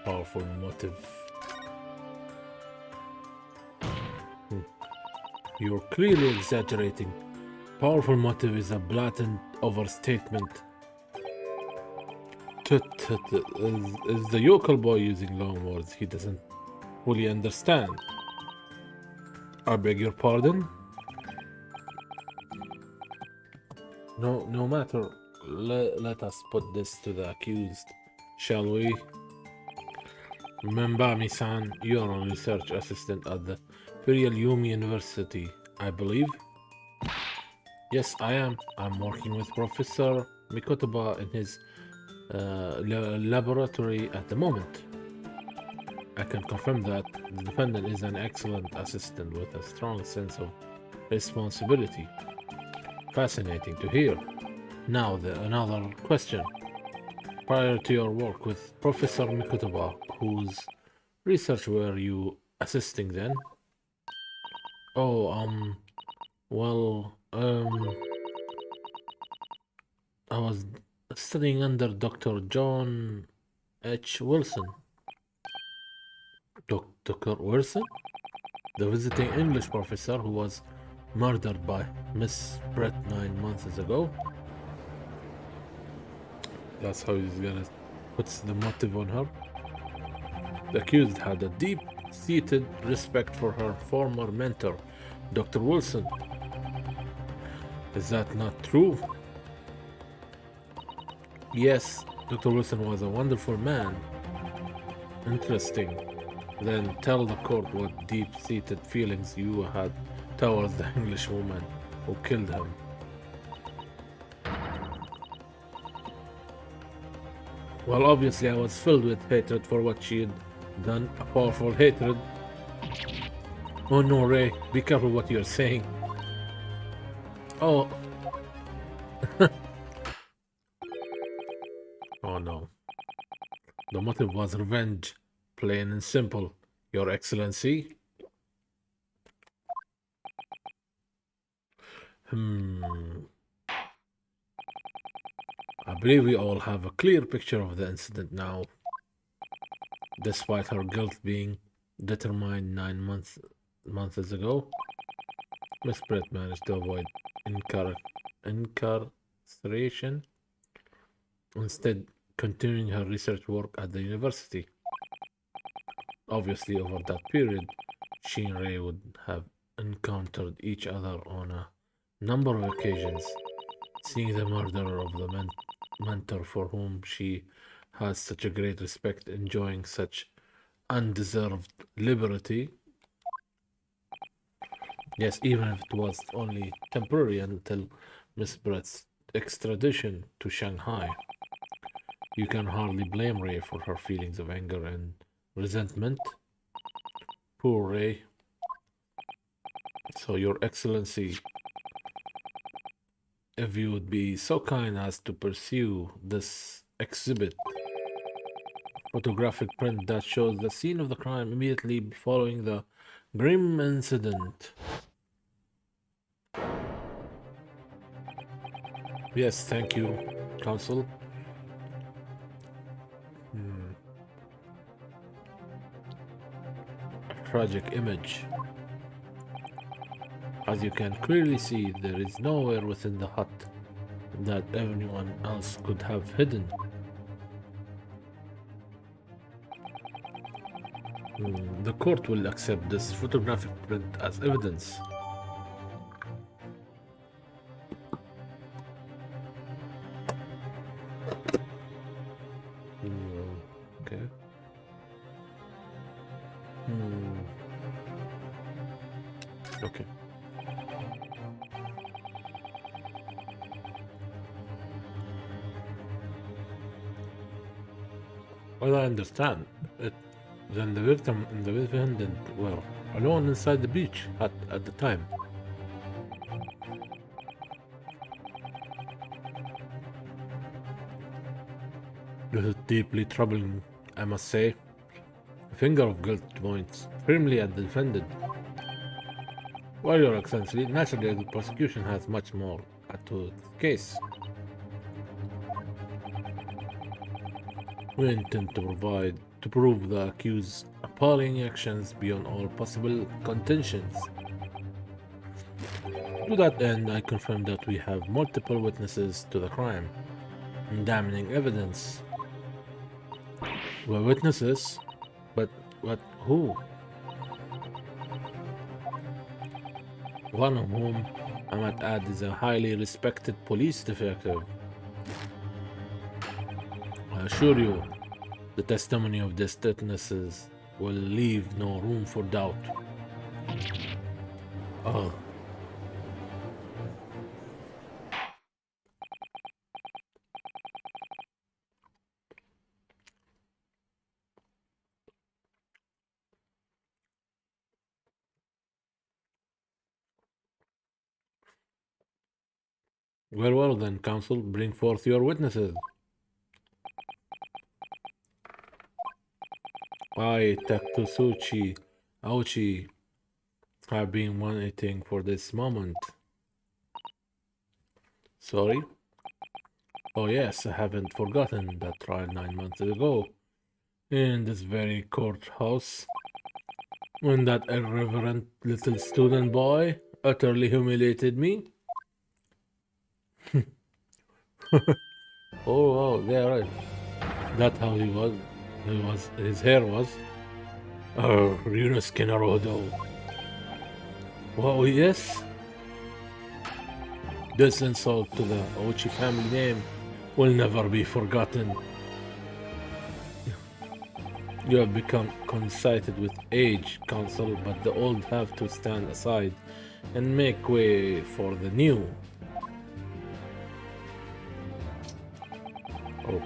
powerful motive. You're clearly exaggerating. Powerful motive is a blatant overstatement. Is the yokel boy using long words he doesn't fully understand? I beg your pardon? No matter. Let us put this to the accused, shall we? Mbami-san, you are a research assistant at the Imperial Yumi University, I believe? Yes, I am. I'm working with Professor Mikotoba in his laboratory at the moment. I can confirm that the defendant is an excellent assistant with a strong sense of responsibility. Fascinating to hear. Now, another question. Prior to your work with Professor Mikotoba, whose research were you assisting then? Oh, well, I was studying under Dr. John H. Wilson. Dr. Wilson? The visiting English professor who was murdered by Miss Brett 9 months ago? That's how he's gonna put the motive on her. The accused had a deep-seated respect for her former mentor, Dr. Wilson. Is that not true? Yes, Dr. Wilson was a wonderful man. Interesting. Then tell the court what deep-seated feelings you had towards the English woman who killed him. Well, obviously I was filled with hatred for what she had done. A powerful hatred. Oh no, Ray, be careful what you're saying. Oh. Oh no. The motive was revenge. Plain and simple, Your Excellency. I believe we all have a clear picture of the incident now. Despite her guilt being determined 9 months ago, Miss Brett managed to avoid incarceration, instead continuing her research work at the university. Obviously, over that period, she and Ray would have encountered each other on a number of occasions. Seeing the murderer of the mentor for whom she has such a great respect enjoying such undeserved liberty. Yes, even if it was only temporary until Miss Brett's extradition to Shanghai. You can hardly blame Ray for her feelings of anger and resentment. Poor Ray. So, Your Excellency, if you would be so kind as to pursue this exhibit, photographic print that shows the scene of the crime immediately following the grim incident. Yes, thank you, Counsel. A tragic image. As you can clearly see, there is nowhere within the hut that anyone else could have hidden. The court will accept this photographic print as evidence. Okay. Okay. Well, I understand. Then the victim and the defendant were alone inside the beach hut at the time. This is deeply troubling, I must say. The finger of guilt points firmly at the defendant. Well, Your Excellency, naturally the prosecution has much more to its case. We intend to prove the accused's appalling actions beyond all possible contentions. To that end, I confirm that we have multiple witnesses to the crime, and damning evidence. We're witnesses? But who? One of whom, I might add, is a highly respected police detective. I assure you, the testimony of these witnesses will leave no room for doubt. Oh. Well then, counsel, bring forth your witnesses. I, Takutsuchi Aochi, have been waiting for this moment. Sorry? Oh yes, I haven't forgotten that trial 9 months ago. In this very courthouse, When that irreverent little student boy utterly humiliated me. Oh, wow, yeah, right. That's how he was. His hair was. Yunus Kinarodo. Wow, yes. This insult to the Ochi family name will never be forgotten. You have become coincided with age, council, but the old have to stand aside and make way for the new. Oh,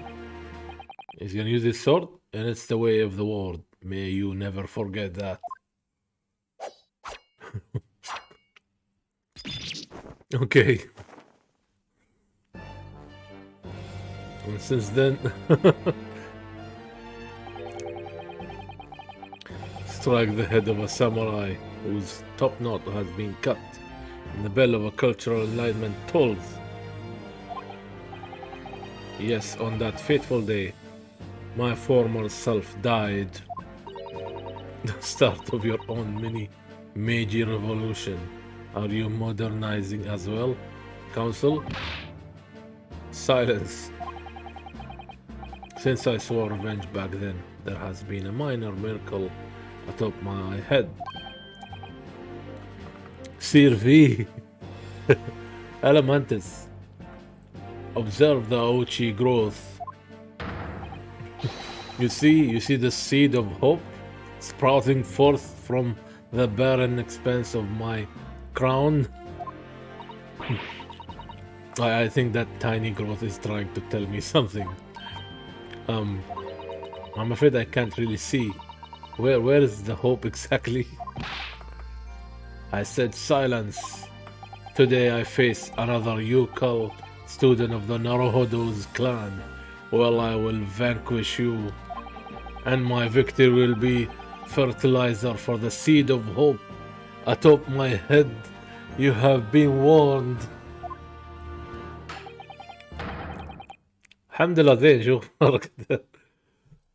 he's gonna use his sword, and it's the way of the world. May you never forget that. Okay. And since then, strike the head of a samurai whose top knot has been cut, and the bell of a cultural enlightenment tolls. Yes, on that fateful day, my former self died. The start of your own mini Meiji revolution. Are you modernizing as well, council? Silence. Since I swore revenge back then, there has been a minor miracle atop my head. Sirvi. Elementus. Observe the Ochi growth. You see the seed of hope sprouting forth from the barren expanse of my crown. I think that tiny growth is trying to tell me something. I'm afraid I can't really see. Where is the hope exactly? I said silence. Today I face another Yukal student of the Naruhodo's clan. Well, I will vanquish you, and my victory will be fertilizer for the seed of hope atop my head. You have been warned. Alhamdulillah, زين شوف.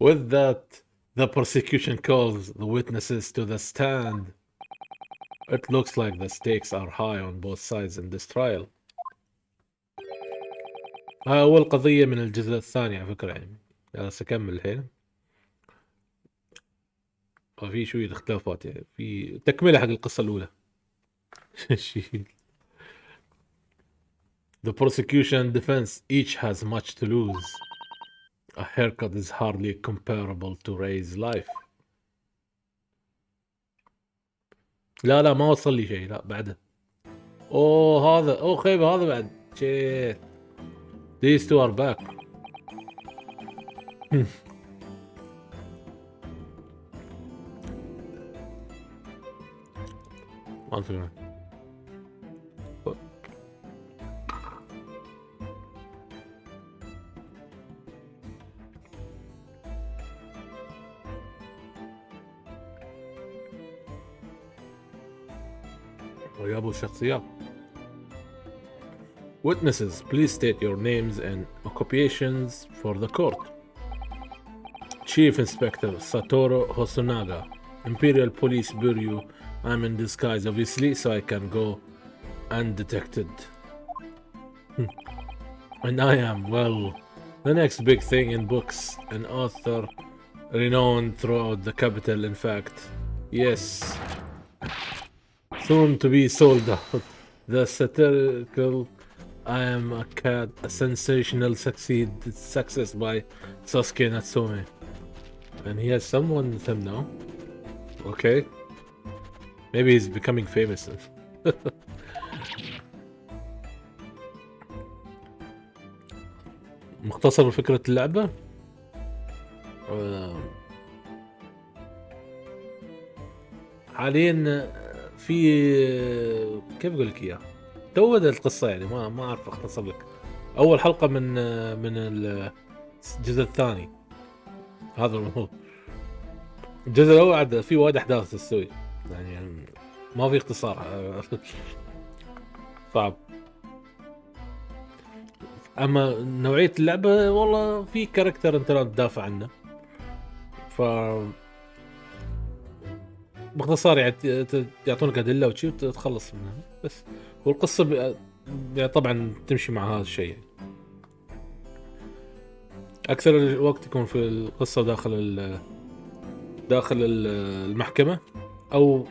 With that, the prosecution calls the witnesses to the stand. It looks like the stakes are high on both sides in this trial. ها أول قضية من الجزء الثاني على فكرة يعني. جالس أكمل الحين. في شوية اختلافات يعني. في تكملة حق القصة الأولى. The prosecution and defense each has much to lose. A haircut is hardly comparable to Ray's life. لا ما وصل لي شيء لا بعده. هذا خيبة هذا بعد شيت. These two are back. ما أدري. ويابو الشخصيات. Witnesses, please state your names and occupations for the court. Chief Inspector Satoru Hosonaga, Imperial Police Bureau. I'm in disguise, obviously, so I can go undetected. And I am, well, the next big thing in books, an author renowned throughout the capital, in fact. Yes. Soon to be sold out. The satirical I am a cat, a sensational success by Sasuke Natsume. And he has someone with him now. Okay. Maybe he's becoming famous. مختصر فكرة اللعبة. حاليا في كيف اقول لك اياه؟ تو بدأت القصة يعني ما اعرف اختصر لك. اول حلقة من الجزء الثاني. هذا هو. الجزء الاول عاد في وايد احداث تسوي يعني ما في اختصار. صعب. اما نوعية اللعبة والله في كاركتر انت تدافع عنه. ف باختصار يعني يعطونك ادله وشي وتتخلص منها بس. والقصه يعني طبعا تمشي مع هذا الشيء يعني. اكثر الوقت يكون في القصه داخل المحكمه او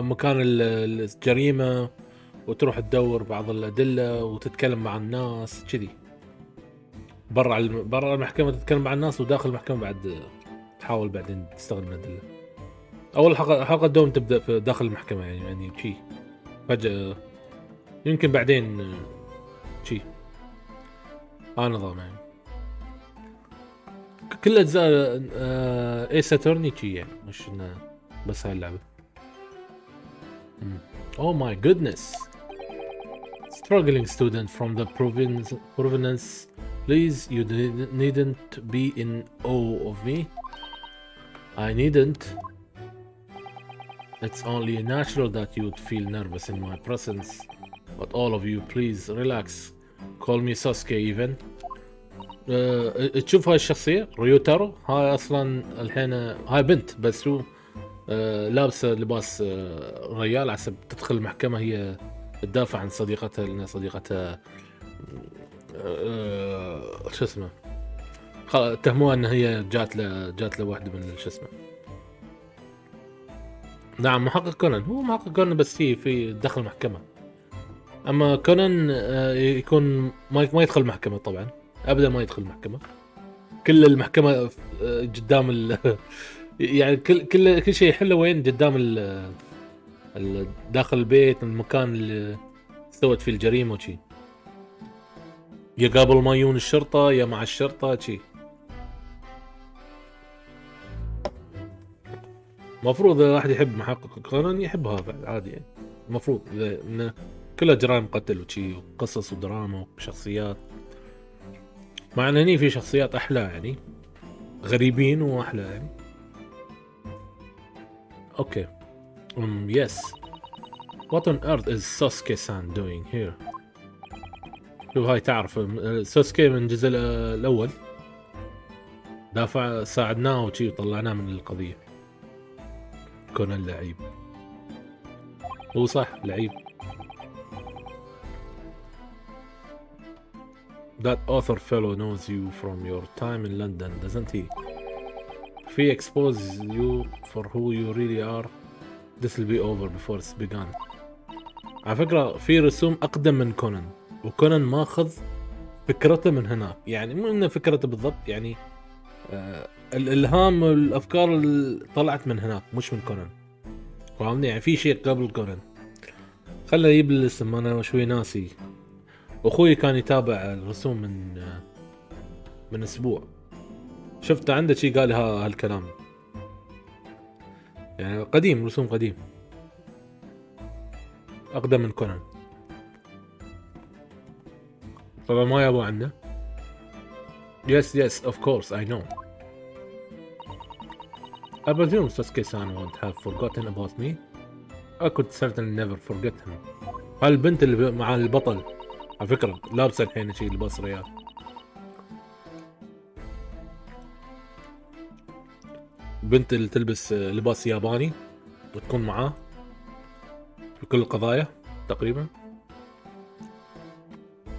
مكان الجريمه، وتروح تدور بعض الادله وتتكلم مع الناس كذي. برا المحكمه تتكلم مع الناس، وداخل المحكمه بعد تحاول بعدين تستخدم الادله. اول حلقه دوم تبدا في داخل المحكمه يعني شي فجاه، يمكن بعدين شي نظام يعني. كل اجزاء ايس اتورني شي يعني، مش انه بس هاي اللعبه. Oh my goodness. Struggling student from the province. Please, you needn't be in awe of me. I needn't. It's only natural that you'd feel nervous in my presence. But all of you, please relax. Call me Sasuke even. تشوف هاي الشخصية ريوتارو، هاي أصلا الحين هاي بنت بس هو لابسة لباس ريال عسب تدخل المحكمة. هي تدافع عن صديقتها لأن صديقتها شو اسمه اتهموها ان هي جات له واحدة من شو اسمه. نعم محقق كونان، هو محقق كونان بس هي في داخل المحكمة. اما كونان يكون ما يدخل المحكمة طبعا، ابدا ما يدخل المحكمة. كل المحكمة قدام يعني كل شيء يحله وين قدام داخل البيت، المكان اللي استوت فيه الجريمة وشي، يا قبل ما يجون الشرطة يا مع الشرطة شي. مفروض واحد يحب محقق كونان يحبها عادي يعني. المفروض إنه كلها جرائم قتل وشي وقصص ودراما وشخصيات. مع ان هني في شخصيات احلى يعني، غريبين واحلى يعني. اوكي yes. What on earth is Sasuke-san doing here? شوف هاي تعرف ساسكي من الجزء الاول دافع، ساعدناه وشي وطلعناه من القضية. كونان لعيب، هو صح لعيب. That author fellow knows you from your time in London, doesn't he? If he exposes you for who you really are, this will be over before it's begun. على فكرة في رسوم أقدم من كونان، وكونان ماخذ فكرته من هناك يعني، مو إنه فكرته بالضبط يعني، الإلهام والأفكار اللي طلعت من هناك مش من كونان، فاهمني يعني. في شيء قبل كونان. خلنا يجيب الاسم، أنا شوي ناسي. أخوي كان يتابع الرسوم من أسبوع، شفت عنده شيء قال هالكلام يعني. قديم، رسوم قديم أقدم من كونان، طبعا ما يابو عنه. Yes of course I know. I presume Sasuke-san won't have forgotten about me. I could certainly never forget him. هالبنت اللي مع البطل على فكرة لابسة الحين شيء لباس ريال. بنت اللي تلبس لباس ياباني وتكون معاه في كل القضايا تقريبا.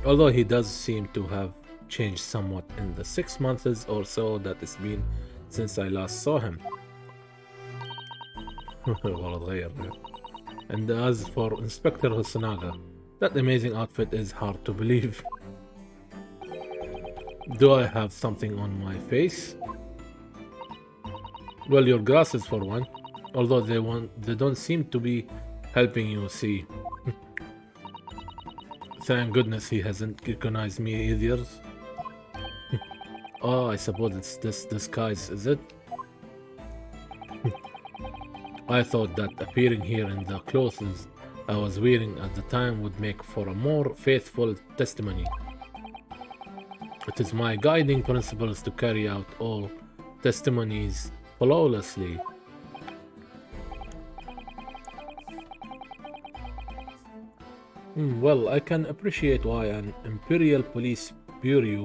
Although he does seem to have changed somewhat in the 6 months or so that it's been since I last saw him. والله تغير. And as for Inspector Hosonaga, that amazing outfit is hard to believe. Do I have something on my face? Well, your glasses for one, although they don't seem to be helping you see. Thank goodness he hasn't recognized me either. Oh, I suppose it's this disguise, is it? I thought that appearing here in the clothes I was wearing at the time would make for a more faithful testimony. It is my guiding principles to carry out all testimonies flawlessly. Well, I can appreciate why an Imperial Police Bureau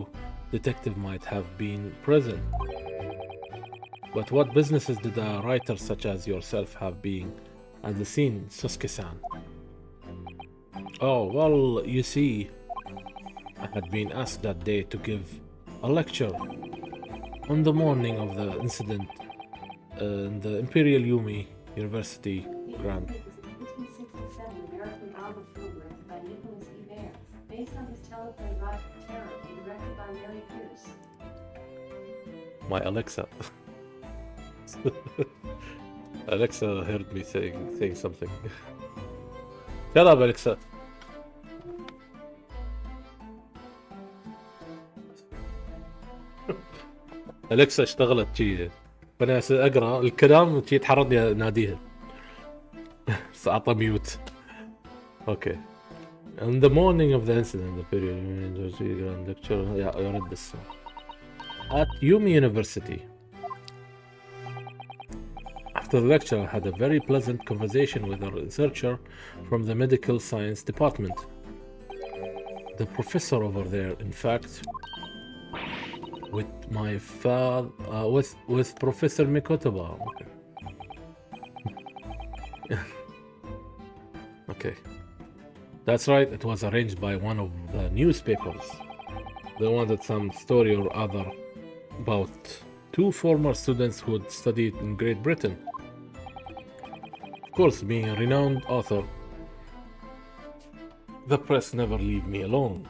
detective might have been present. But what businesses did a writer such as yourself have being at the scene, Sosuke-san? Oh, well, you see, I had been asked that day to give a lecture on the morning of the incident in the Imperial Yumi University Grand. My Alexa. Alexa heard me saying something. Shut up, Alexa. أليكسا اشتغلت شي فأنا أقرأ الكلام وشي يتحرضني أناديها سأعطى ميوت. Okay. On the morning of the incident, the period grand lecture, yeah, I read this at Yumi University. After the lecture, I had a very pleasant conversation with a researcher from the medical science department. The professor over there, in fact, with my father, with Professor Mikotoba. Okay. That's right, it was arranged by one of the newspapers. They wanted some story or other about two former students who had studied in Great Britain. Of course, being a renowned author, the press never leave me alone.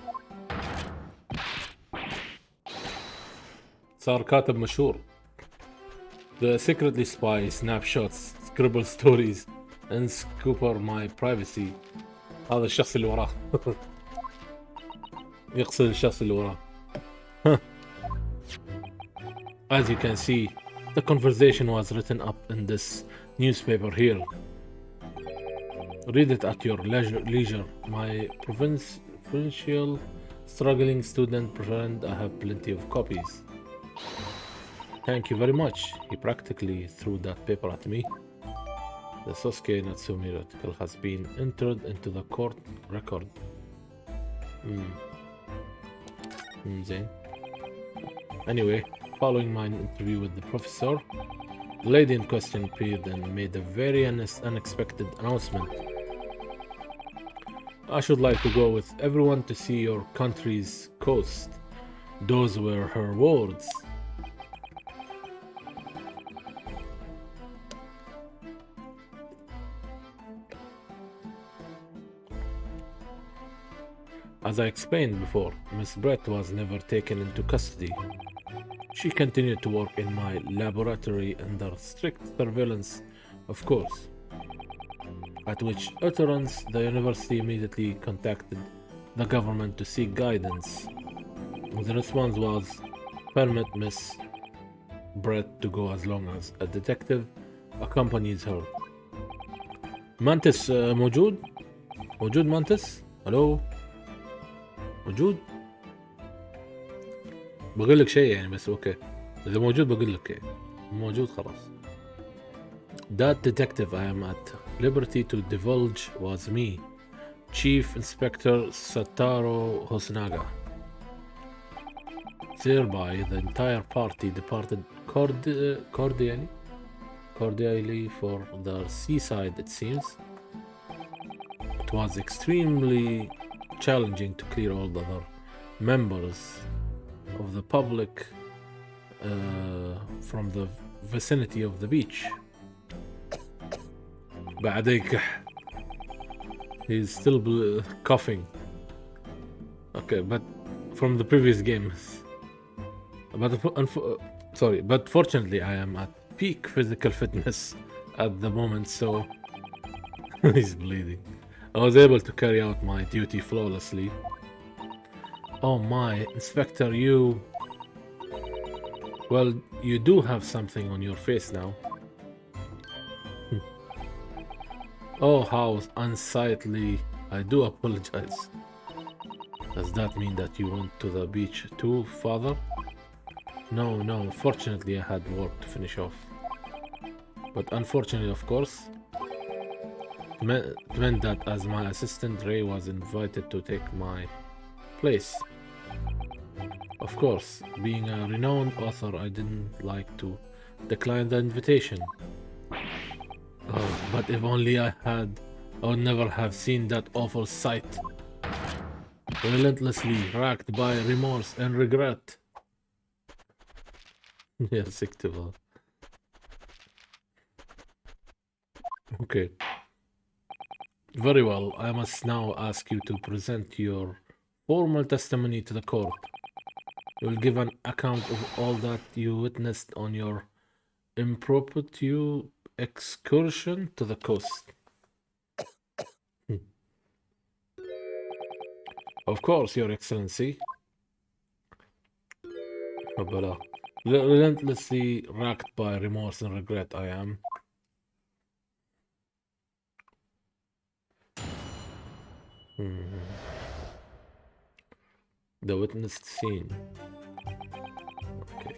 صار كاتب مشهور. They secretly spy snapshots, scribble stories, and scooper my privacy. هذا الشخص اللي وراه. يقصد الشخص اللي وراه. As you can see, the conversation was written up in this newspaper here. Read it at your leisure. My provincial struggling student friend, I have plenty of copies. Thank you very much. He practically threw that paper at me. The Sosuke Natsumi article has been entered into the court record. Zane. Anyway, following my interview with the professor, the lady in question appeared and made a very unexpected announcement. I should like to go with everyone to see your country's coast. Those were her words. As I explained before, Miss Brett was never taken into custody. She continued to work in my laboratory under strict surveillance, of course. At which utterance, the university immediately contacted the government to seek guidance. The response was, permit Miss Brett to go as long as a detective accompanies her. Mantis موجود؟ موجود Mantis؟ Hello؟ موجود؟ بقول لك شيء يعني بس اوكي. إذا موجود بقول لك يعني. موجود خلاص. That detective I am at liberty to divulge was me, Chief Inspector Satoru Hosonaga. Thereby, the entire party departed cordially for the seaside, it seems. It was extremely challenging to clear all the other members of the public from the vicinity of the beach. بعديك he's still coughing. Okay, but from the previous games. But fortunately I am at peak physical fitness at the moment, so he's bleeding. I was able to carry out my duty flawlessly. Oh my, Inspector, well, you do have something on your face now. Oh, how unsightly. I do apologize. Does that mean that you went to the beach too, Father? No, fortunately I had work to finish off. But unfortunately, of course, it meant that as my assistant Ray was invited to take my place. Of course, being a renowned author, I didn't like to declined the invitation. Oh, but if only I had, I would never have seen that awful sight. Relentlessly racked by remorse and regret. Yes, active. Okay. Very well. I must now ask you to present your formal testimony to the court. You will give an account of all that you witnessed on your impromptu excursion to the coast. Of course, Your Excellency. Relentlessly racked by remorse and regret, I am. The witnessed scene. Okay.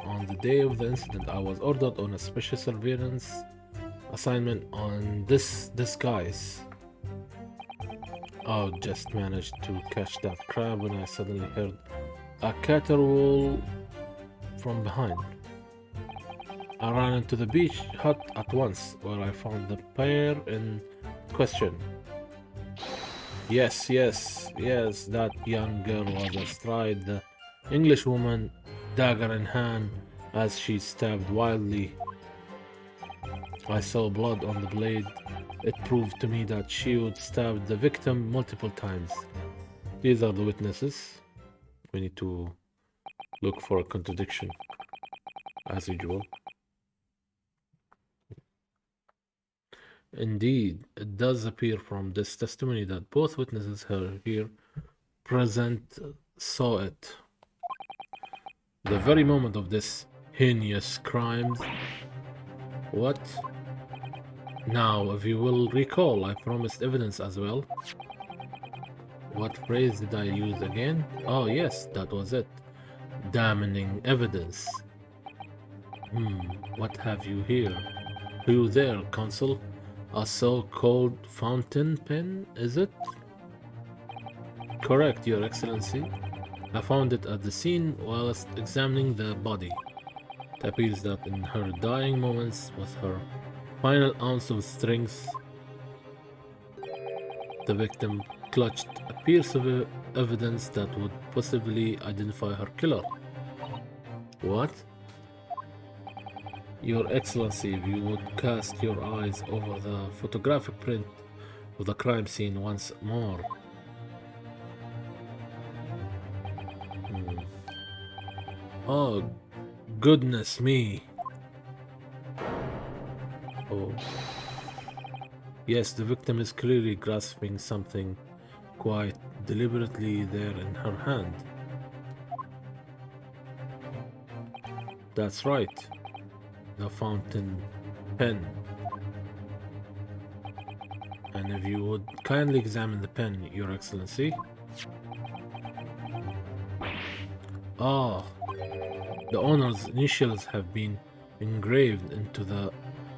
On the day of the incident, I was ordered on a special surveillance assignment on this disguise. I just managed to catch that crab when I suddenly heard a caterwaul from behind. I ran into the beach hut at once, where I found the pair in question. Yes, that young girl was astride the Englishwoman, dagger in hand, as she stabbed wildly. I saw blood on the blade. It proved to me that she would stab the victim multiple times. These are the witnesses. We need to look for a contradiction, as usual. Indeed, it does appear from this testimony that both witnesses here present saw it. The very moment of this heinous crime. What? Now, if you will recall, I promised evidence as well. What phrase did I use again? Oh yes, that was it. Damning evidence. What have you here? You there, Consul? A so-called fountain pen, is it? Correct, Your Excellency. I found it at the scene whilst examining the body. It appears that in her dying moments, with her final ounce of strength, the victim clutched a piece of evidence that would possibly identify her killer. What? Your Excellency, if you would cast your eyes over the photographic print of the crime scene once more. Oh, goodness me. Oh. Yes, the victim is clearly grasping something quite deliberately there in her hand. That's right. The fountain pen. And if you would kindly examine the pen, Your Excellency. Ah, the owner's initials have been engraved into the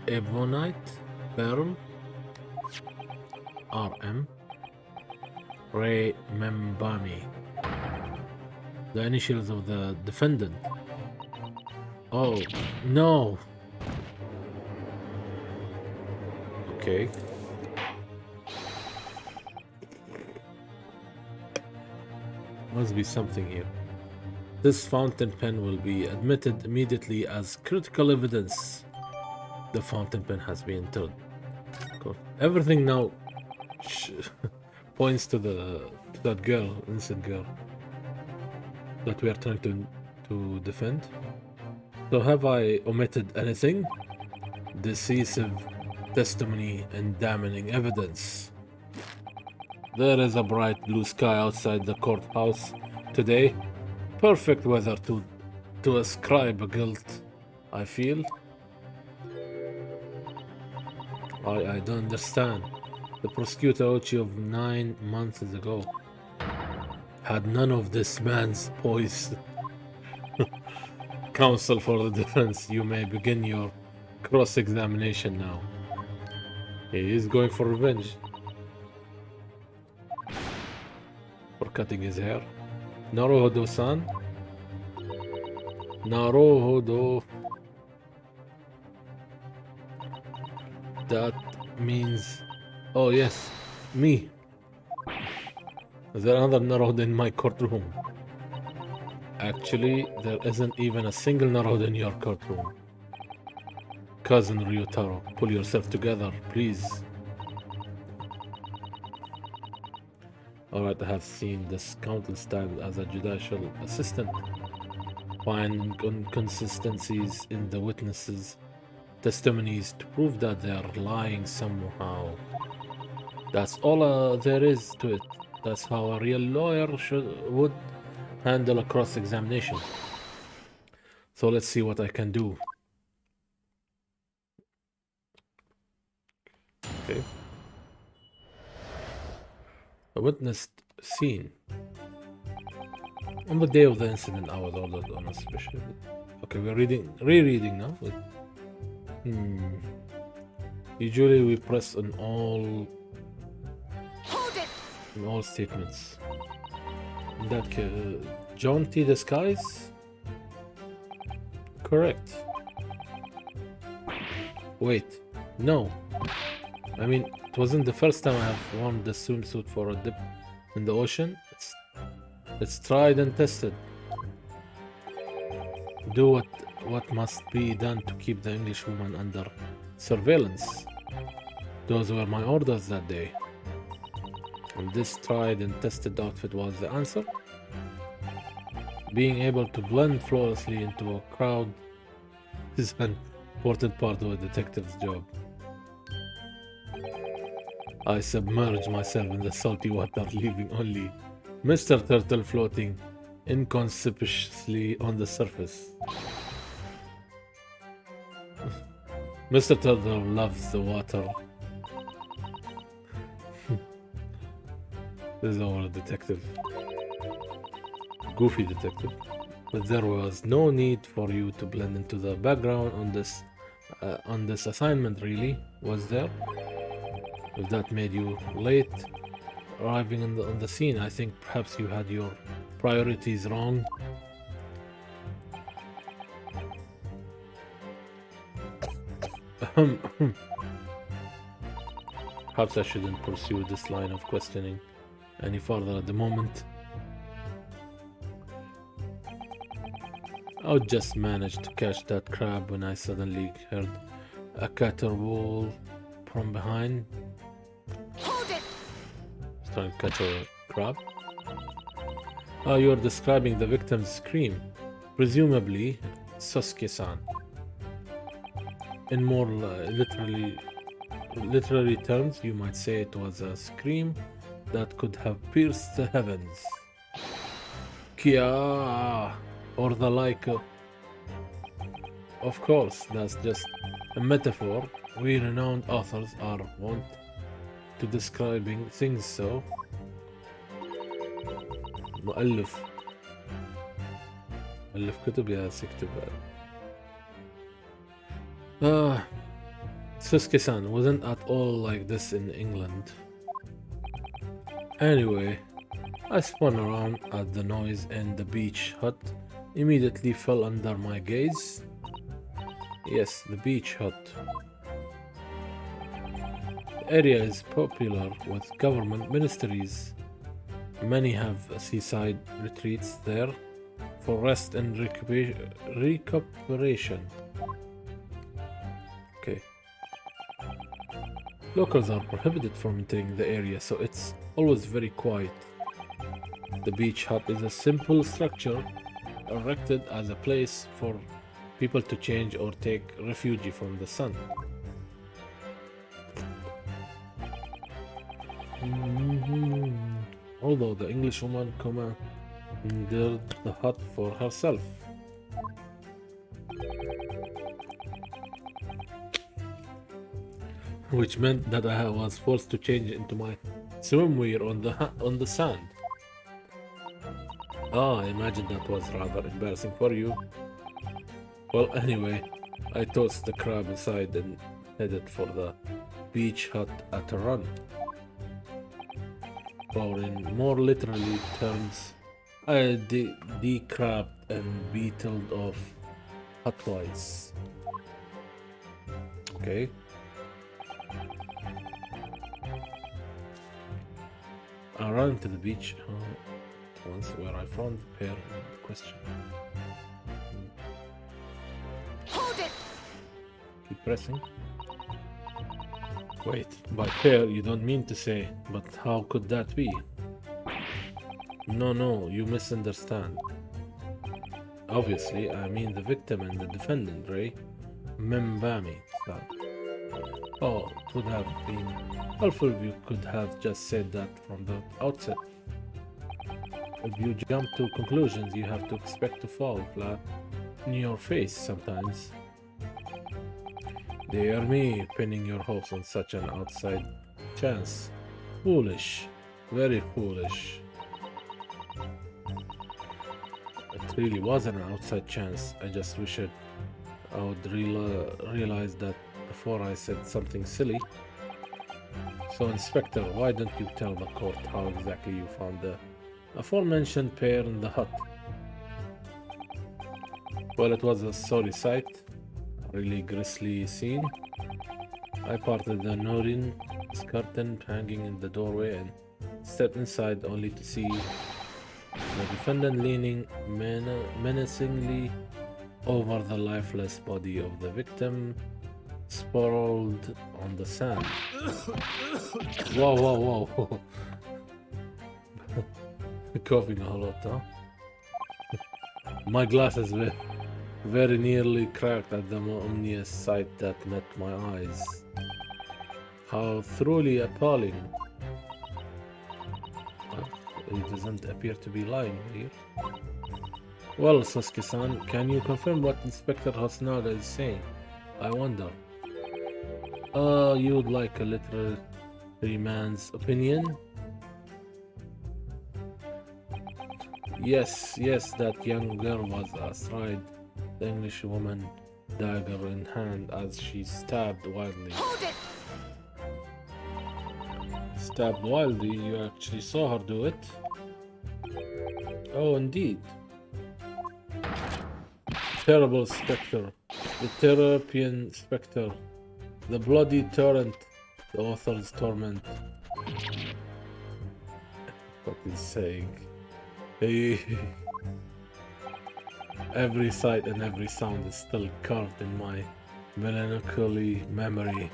ebonite pearl. RM. Remember me. The initials of the defendant. Oh, no. Okay. Must be something here. This fountain pen will be admitted immediately as critical evidence. The fountain pen has been entered. Cool. Everything now points to that girl, innocent girl, that we are trying to defend. So have I omitted anything? Decisive testimony and damning evidence. There is a bright blue sky outside the courthouse today. Perfect weather to ascribe a guilt, I feel. I don't understand. The prosecutor Ochi of 9 months ago had none of this man's poise. Counsel for the defense, you may begin your cross-examination now. He is going for revenge. For cutting his hair. Naruhodo-san? Naruhodo. That means... Oh yes, me. There another Narod in my courtroom. Actually, there isn't even a single Narod in your courtroom. Cousin Ryotaro, pull yourself together, please. Alright, I have seen this countless times as a judicial assistant. Find inconsistencies in the witnesses' testimonies to prove that they are lying somehow. That's all there is to it. That's how a real lawyer would handle a cross-examination. So let's see what I can do. Okay. A witnessed scene. On the day of the incident, I was ordered on a special... Okay, we're rereading now. Usually we press on all... Hold it! In all statements. In that case, jaunty disguise? Correct. Wait, no. I mean, it wasn't the first time I have worn the swimsuit for a dip in the ocean. It's tried and tested. Do what must be done to keep the Englishwoman under surveillance. Those were my orders that day. And this tried and tested outfit was the answer. Being able to blend flawlessly into a crowd is an important part of a detective's job. I submerge myself in the salty water, leaving only Mr. Turtle floating inconspicuously on the surface. Mr. Turtle loves the water. This is our detective. Goofy detective. But there was no need for you to blend into the background on this assignment, really, was there? If that made you late arriving on the scene, I think perhaps you had your priorities wrong. Perhaps I shouldn't pursue this line of questioning any further at the moment. I just managed to catch that crab when I suddenly heard a caterwaul from behind. Hold it! He's trying to catch a crab. Oh, you're describing the victim's scream. Presumably, Sosuke-san. In more literary terms, you might say it was a scream that could have pierced the heavens. Kia, or the like. Of course, that's just a metaphor. We renowned authors are wont to describing things so. مؤلف كتب يا سيكتب. Susuke-san wasn't at all like this in England. Anyway, I spun around at the noise and the beach hut immediately fell under my gaze. Yes, the beach hut. The area is popular with government ministries. Many have seaside retreats there for rest and recuperation. Okay. Locals are prohibited from entering the area, so it's always very quiet. The beach hut is a simple structure erected as a place for people to change or take refuge from the sun. Although the Englishwoman commanded the hut for herself. Which meant that I was forced to change into my swimwear on the sand. Ah, I imagine that was rather embarrassing for you. Well, anyway, I tossed the crab aside and headed for the beach hut at a run. Or in more literally terms, I decrabbed and beetled off hutwise. Okay. I ran to the beach once where I found the pair in question. Hold it! Keep pressing. Wait, by pair you don't mean to say, but how could that be? No, you misunderstand. Obviously, I mean the victim and the defendant, Ray. Membami. Oh, it would have been helpful if you could have just said that from the outset. If you jump to conclusions, you have to expect to fall flat in your face sometimes. Dear me, pinning your hopes on such an outside chance. Foolish. Very foolish. It really was an outside chance. I just wish I would realize that before I said something silly. So, Inspector, why don't you tell the court how exactly you found the aforementioned pair in the hut? Well, it was a sorry sight. A really grisly scene. I parted the Norin curtain hanging in the doorway and stepped inside only to see the defendant leaning menacingly over the lifeless body of the victim, sprawled on the sand. Whoa. Coughing a lot, huh? My glasses were very nearly cracked at the ominous sight that met my eyes. How truly appalling. He doesn't appear to be lying here. Well, Sasuke-san, can you confirm what Inspector Hasnaga is saying? I wonder. You'd like a literary man's opinion? Yes, that young girl was astride the Englishwoman, dagger in hand, as she stabbed wildly. Hold it! Stabbed wildly? You actually saw her do it? Oh, indeed. Terrible spectre. The Therapian spectre. The bloody torrent. The author's torment. Fucking saying. Hey. Every sight and every sound is still carved in my melancholy memory.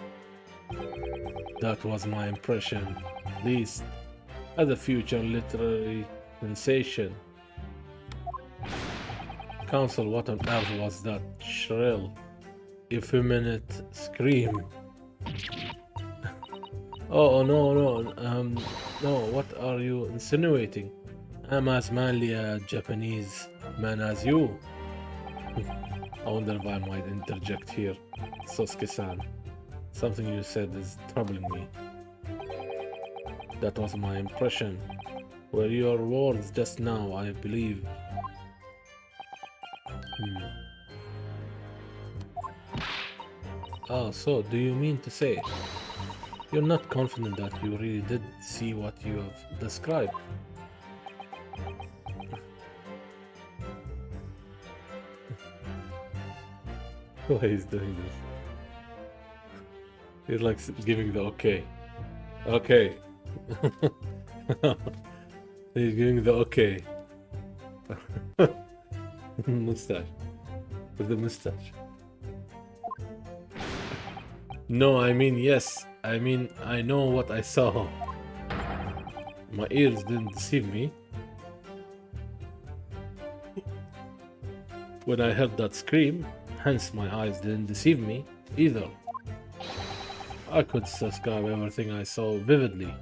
That was my impression, at least, as a future literary sensation. Counsel, what on earth was that shrill, effeminate scream? No, what are you insinuating? I'm as manly a Japanese man as you. I wonder if I might interject here, Sosuke-san. Something you said is troubling me. That was my impression. Were your words just now, I believe. So do you mean to say you're not confident that you really did see what you have described? Why he's doing this? He's like giving the okay. Okay. He's giving the okay. Mustache. With the mustache. No, I mean yes. I mean I know what I saw. My ears didn't deceive me. When I heard that scream, hence my eyes didn't deceive me either. I could describe everything I saw vividly.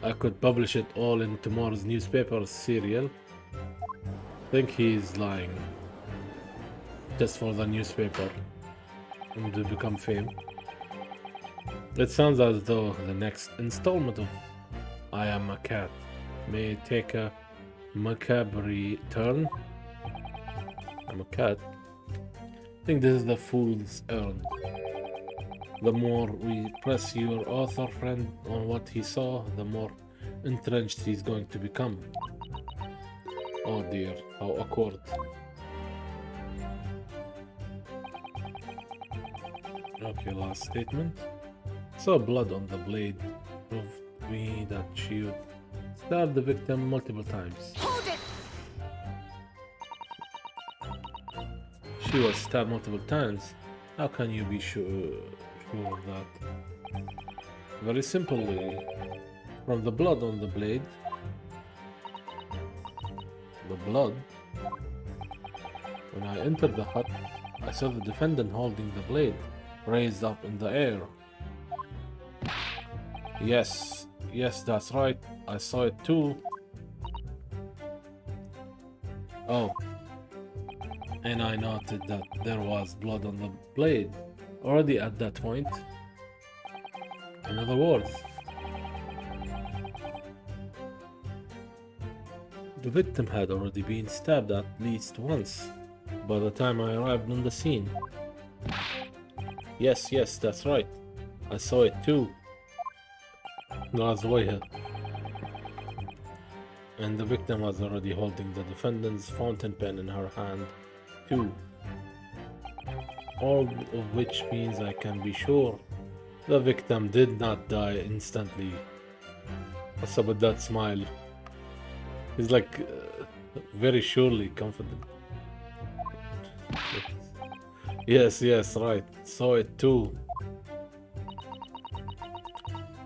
I could publish it all in tomorrow's newspaper serial. Think he's lying. Just for the newspaper. And to become fame. It sounds as though the next installment of I Am a Cat may take a macabre turn. I'm a cat. I think this is the fool's errand. The more we press your author friend on what he saw, the more entrenched he's going to become. Oh dear, how awkward. Okay, last statement. Saw blood on the blade. Proved me that she would stab the victim multiple times. Hold it! She was stabbed multiple times. How can you be sure of that? Very simply, from the blood on the blade. The blood. When I entered the hut, I saw the defendant holding the blade raised up in the air. Yes, that's right. I saw it too. Oh, and I noted that there was blood on the blade already at that point. In other words, the victim had already been stabbed at least once by the time I arrived on the scene. Yes, that's right. I saw it too. And the victim was already holding the defendant's fountain pen in her hand too. All of which means I can be sure the victim did not die instantly. What's up with that smile? He's like very surely confident. Yes, right. Saw it too.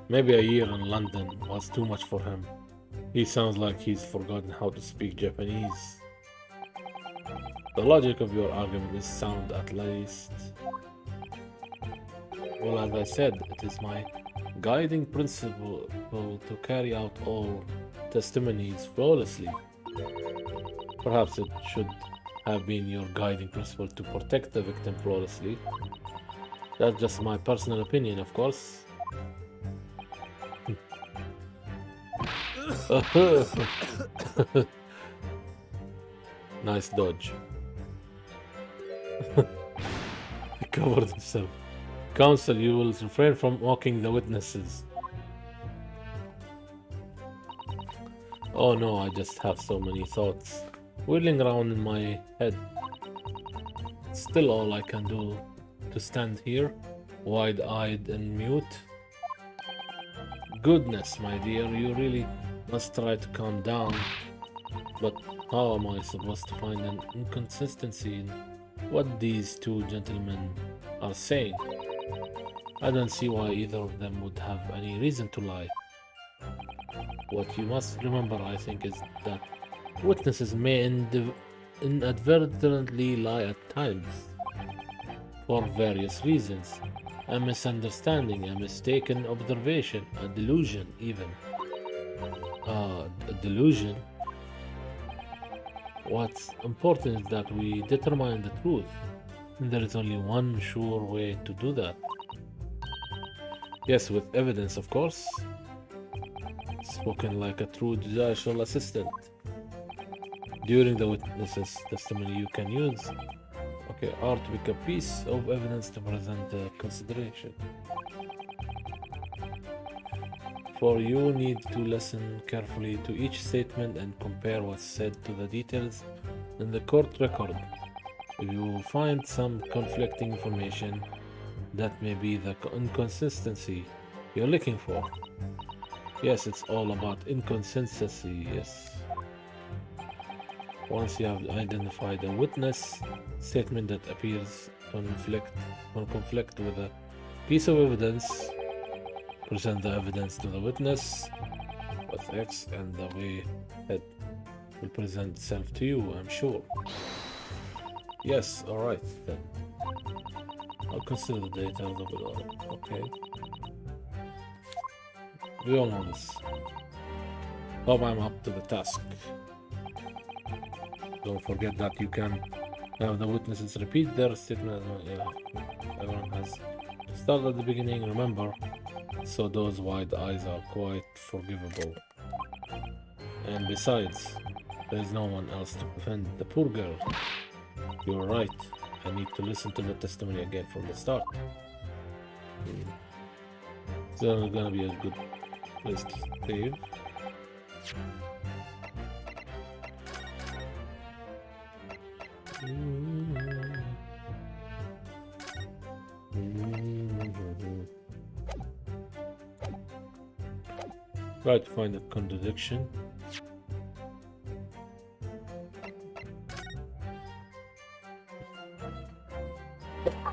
Maybe a year in London was too much for him. He sounds like he's forgotten how to speak Japanese. The logic of your argument is sound at least. Well, as I said, it is my guiding principle to carry out all testimonies flawlessly. Perhaps it should have been your guiding principle to protect the victim flawlessly. That's just my personal opinion, of course. Nice dodge. He covered himself. Counsel, you will refrain from mocking the witnesses. Oh no, I just have so many thoughts whirling around in my head. It's still all I can do to stand here, wide-eyed and mute. Goodness, my dear, you really must try to calm down. But how am I supposed to find an inconsistency in what these two gentlemen are saying? I don't see why either of them would have any reason to lie. What you must remember, I think, is that witnesses may inadvertently lie at times for various reasons. A misunderstanding, a mistaken observation, a delusion even. A delusion? What's important is that we determine the truth. And there is only one sure way to do that. Yes, with evidence, of course. Spoken like a true judicial assistant. During the witness's testimony, you can use art to pick a piece of evidence to present the consideration. For you need to listen carefully to each statement and compare what's said to the details in the court record. If you find some conflicting information, that may be the inconsistency you're looking for. Yes, it's all about inconsistency, yes. Once you have identified a witness statement that appears to conflict with a piece of evidence, present the evidence to the witness with X, and the way it will present itself to you, I'm sure. Yes, alright then. I'll consider the details of it all. Okay. We all know this. Hope I'm up to the task. Don't forget that you can have the witnesses repeat their statement. Everyone has to start at the beginning, remember, so those wide eyes are quite forgivable. And besides, there is no one else to defend the poor girl. You're right, I need to listen to the testimony again from the start. So it's gonna be a good place to save. Try to find a contradiction.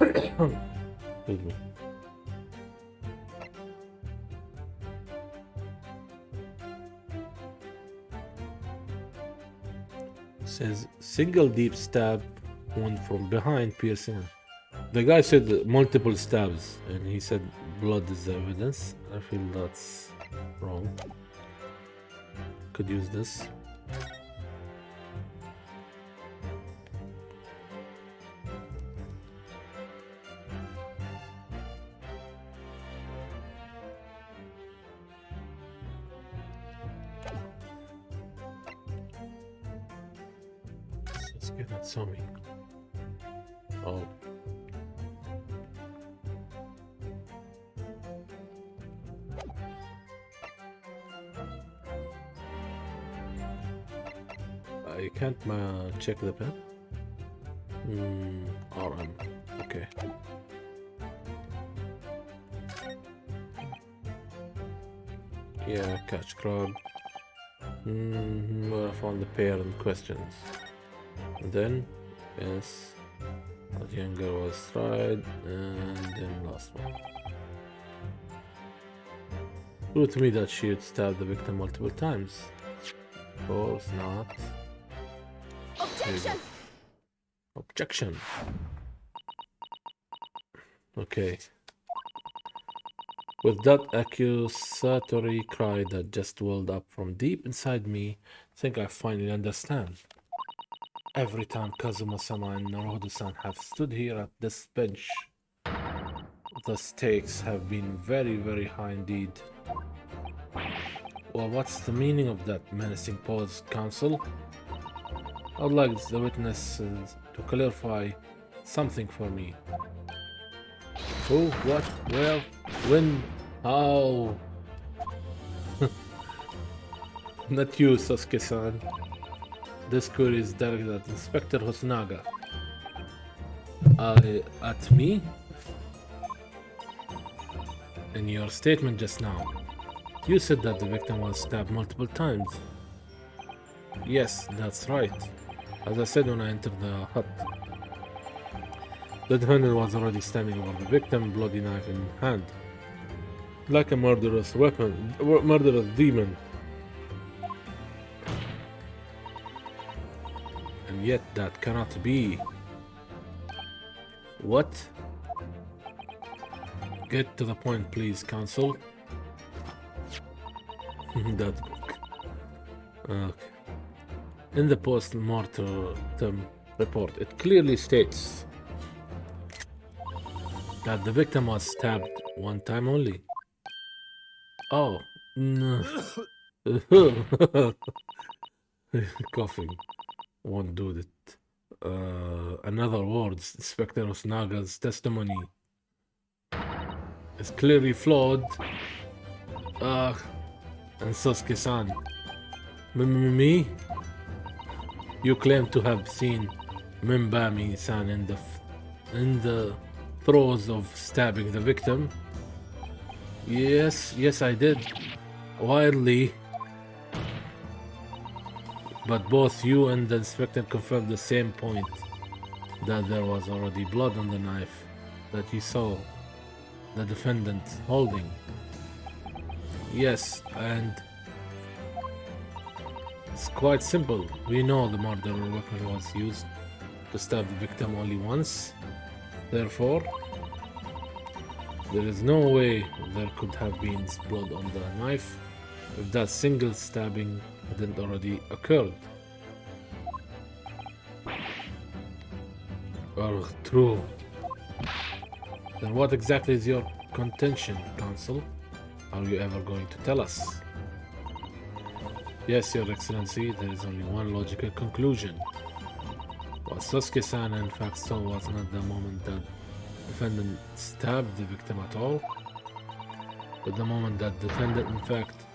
Excuse me. Says single deep stab, one from behind piercing. The guy said multiple stabs, and he said blood is the evidence. I feel that's wrong. Could use this. Let's get that zombie. Oh. You can't check the pen? RM. Okay. Yeah, catch crab. I found the pair in questions. And then, yes, that younger was tried, and then last one. Prove to me that she had stabbed the victim multiple times. Of course not. Objection! Objection. Okay. With that accusatory cry that just welled up from deep inside me, I think I finally understand. Every time Kazuma-sama and Naruhodo-san have stood here at this bench, the stakes have been very, very high indeed. Well, what's the meaning of that menacing pause, counsel? I'd like the witnesses to clarify something for me. Who? What? Where? When? How? Not you, Sasuke-san. This query is directed at Inspector Hosonaga. At me? In your statement just now, you said that the victim was stabbed multiple times. Yes, that's right. As I said when I entered the hut, the defendant was already standing over the victim, bloody knife in hand, like a murderous demon. And yet that cannot be. What? Get to the point, please, counsel. That book. Okay. In the post-mortem report, it clearly states that the victim was stabbed one time only. Oh, no. Coughing won't do it. In other words, Inspector Osnaga's testimony is clearly flawed. And Sasuke-san, me? You claim to have seen Minbami-san in the throes of stabbing the victim. Yes, I did. Wildly. But both you and the inspector confirmed the same point, that there was already blood on the knife that you saw the defendant holding. Yes, and it's quite simple. We know the murder weapon was used to stab the victim only once. Therefore, there is no way there could have been blood on the knife if that single stabbing hadn't already occurred. True. Then what exactly is your contention, counsel? Are you ever going to tell us? Yes, Your Excellency, there is only one logical conclusion. What Sasuke-san in fact saw was not the moment that the defendant stabbed the victim at all, but the moment that the defendant in fact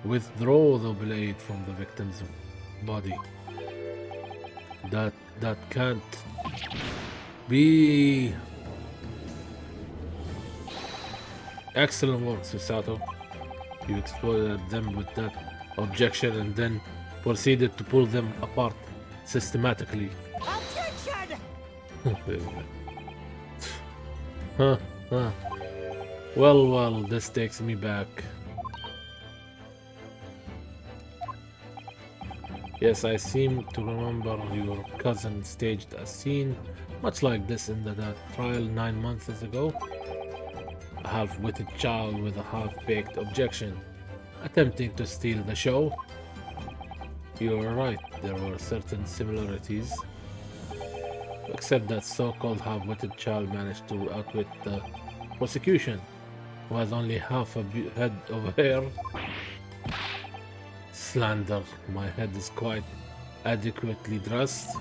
withdrew the blade from the victim's body. That can't be. Excellent work, Susato. You exploded at them with that objection and then proceeded to pull them apart systematically. Attention! Huh, huh. Well, this takes me back. Yes, I seem to remember your cousin staged a scene much like this in the trial 9 months ago. A half-witted child with a half-baked objection, attempting to steal the show. You were right, there were certain similarities, except that so-called half-witted child managed to outwit the prosecution, who has only half a head of hair. Slander, my head is quite adequately dressed.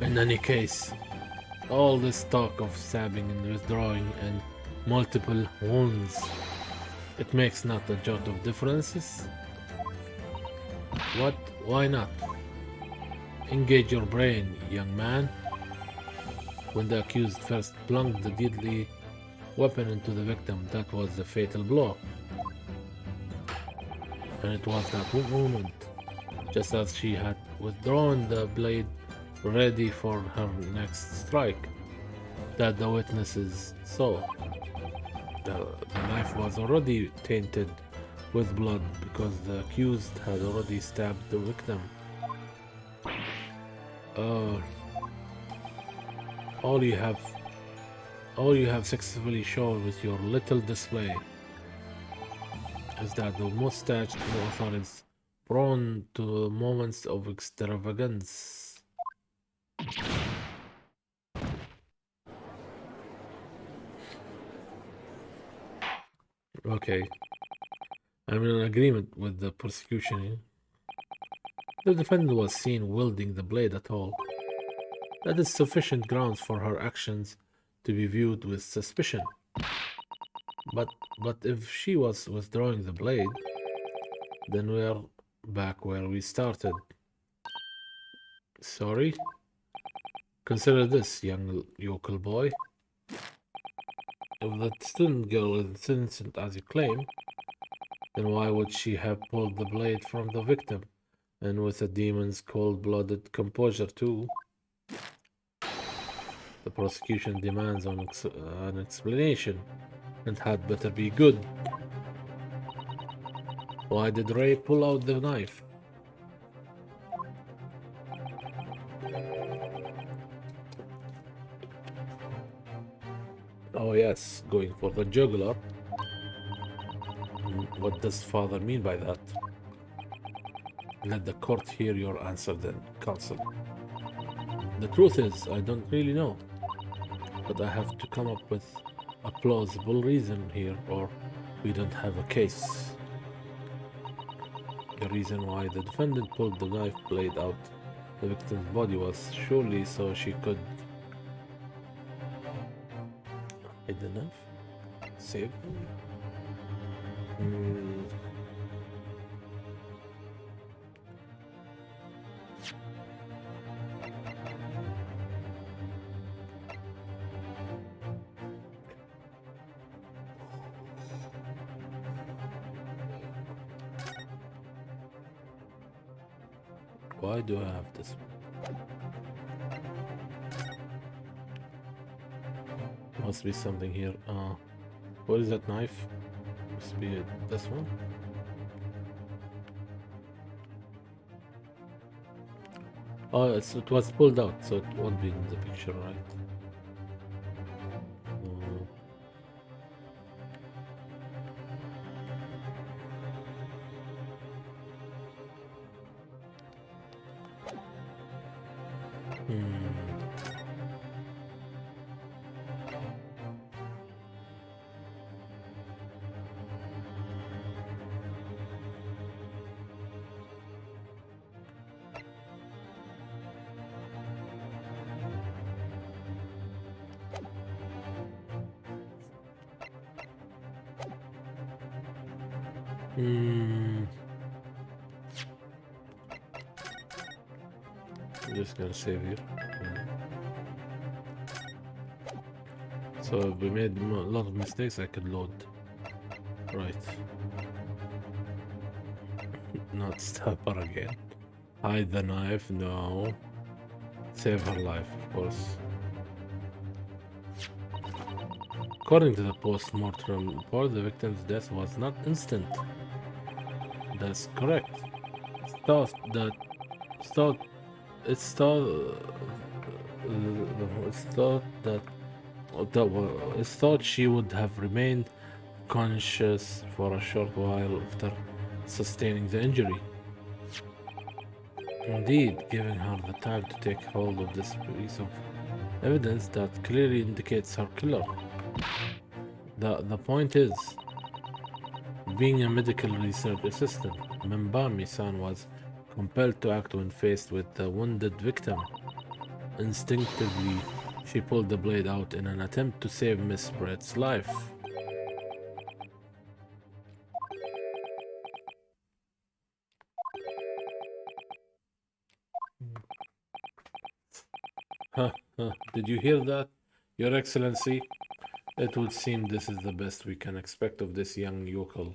In any case, all this talk of stabbing and withdrawing and multiple wounds, it makes not a jot of differences. What? Why not? Engage your brain, young man. When the accused first plunged the deadly weapon into the victim, that was the fatal blow. And it was that moment, just as she had withdrawn the blade ready for her next strike, that the witnesses saw. The knife was already tainted with blood because the accused had already stabbed the victim. All you have successfully shown with your little display is that the mustached author is prone to moments of extravagance. Okay, I'm in agreement with the prosecution here. The defendant was seen wielding the blade at all. That is sufficient grounds for her actions to be viewed with suspicion. But if she was withdrawing the blade, then we're back where we started. Sorry? Consider this, young yokel boy. If the student girl is innocent as you claim, then why would she have pulled the blade from the victim? And with a demon's cold-blooded composure too. The prosecution demands an explanation, and had better be good. Why did Ray pull out the knife? Oh yes, going for the jugular. What does father mean by that? Let the court hear your answer then, counsel. The truth is, I don't really know. But I have to come up with a plausible reason here, or we don't have a case. The reason why the defendant pulled the knife blade out the victim's body was surely so she could hide the knife? Save? Why do I have this? Must be something here. What is that knife? Must be this one. Oh, it was pulled out, so it won't be in the picture, right? I'm just gonna save here. So if we made a lot of mistakes, I could load. Right. Not stab her again. Hide the knife, no. Save her life, of course. According to the post-mortem report, the victim's death was not instant. That's correct. It's thought that it's thought it's thought it's thought that it's thought she would have remained conscious for a short while after sustaining the injury. Indeed, giving her the time to take hold of this piece of evidence that clearly indicates her killer. The point is, being a medical research assistant, Membami-san was compelled to act when faced with the wounded victim. Instinctively, she pulled the blade out in an attempt to save Miss Brett's life. Did you hear that, Your Excellency? It would seem this is the best we can expect of this young yokel.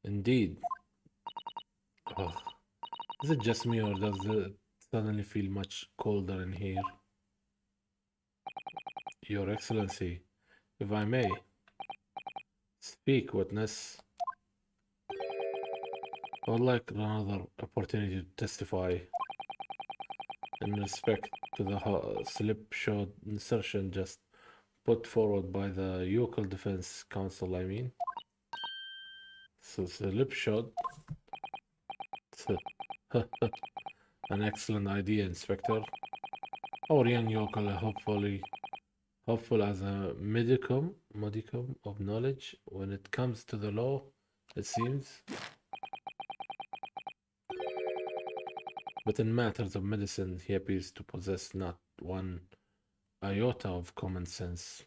Indeed. Ugh. Is it just me, or does it suddenly feel much colder in here? Your Excellency, if I may. Speak, witness. I would like another opportunity to testify in respect to the slipshod assertion just put forward by the yokel defense counsel, I mean. So slipshod. An excellent idea, Inspector. Our young yokel hopeful as a modicum of knowledge when it comes to the law, it seems. But in matters of medicine, he appears to possess not one iota of common sense.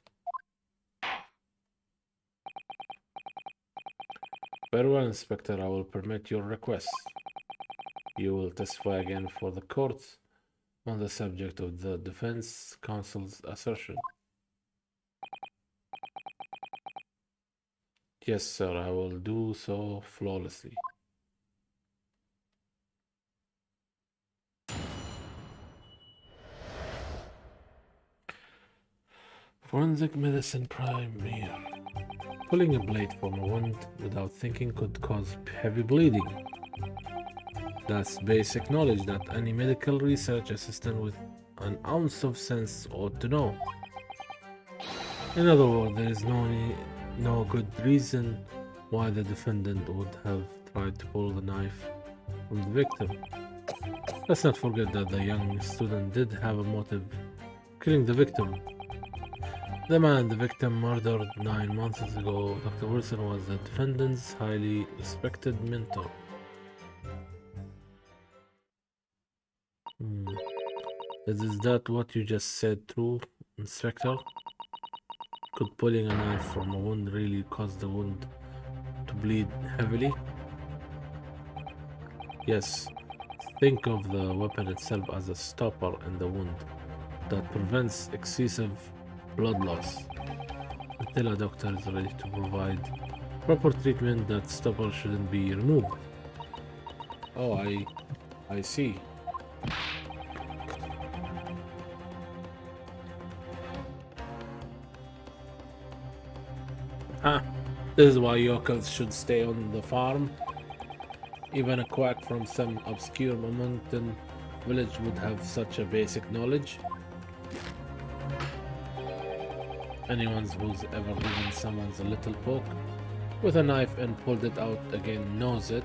Very well, Inspector, I will permit your request. You will testify again for the court on the subject of the defense counsel's assertion. Yes, sir, I will do so flawlessly. Forensic medicine premier. Pulling a blade from a wound without thinking could cause heavy bleeding. That's basic knowledge that any medical research assistant with an ounce of sense ought to know. In other words, there is no good reason why the defendant would have tried to pull the knife from the victim. Let's not forget that the young student did have a motive, killing the victim. The man the victim murdered 9 months ago, Dr. Wilson, was the defendant's highly respected mentor. Is that what you just said true, Inspector? Could pulling a knife from a wound really cause the wound to bleed heavily? Yes. Think of the weapon itself as a stopper in the wound that prevents excessive blood loss. Until a doctor is ready to provide proper treatment, that stopper shouldn't be removed. Oh, I see. This is why yokels should stay on the farm. Even a quack from some obscure mountain village would have such a basic knowledge. Anyone who's ever given someone a little poke with a knife and pulled it out again knows it.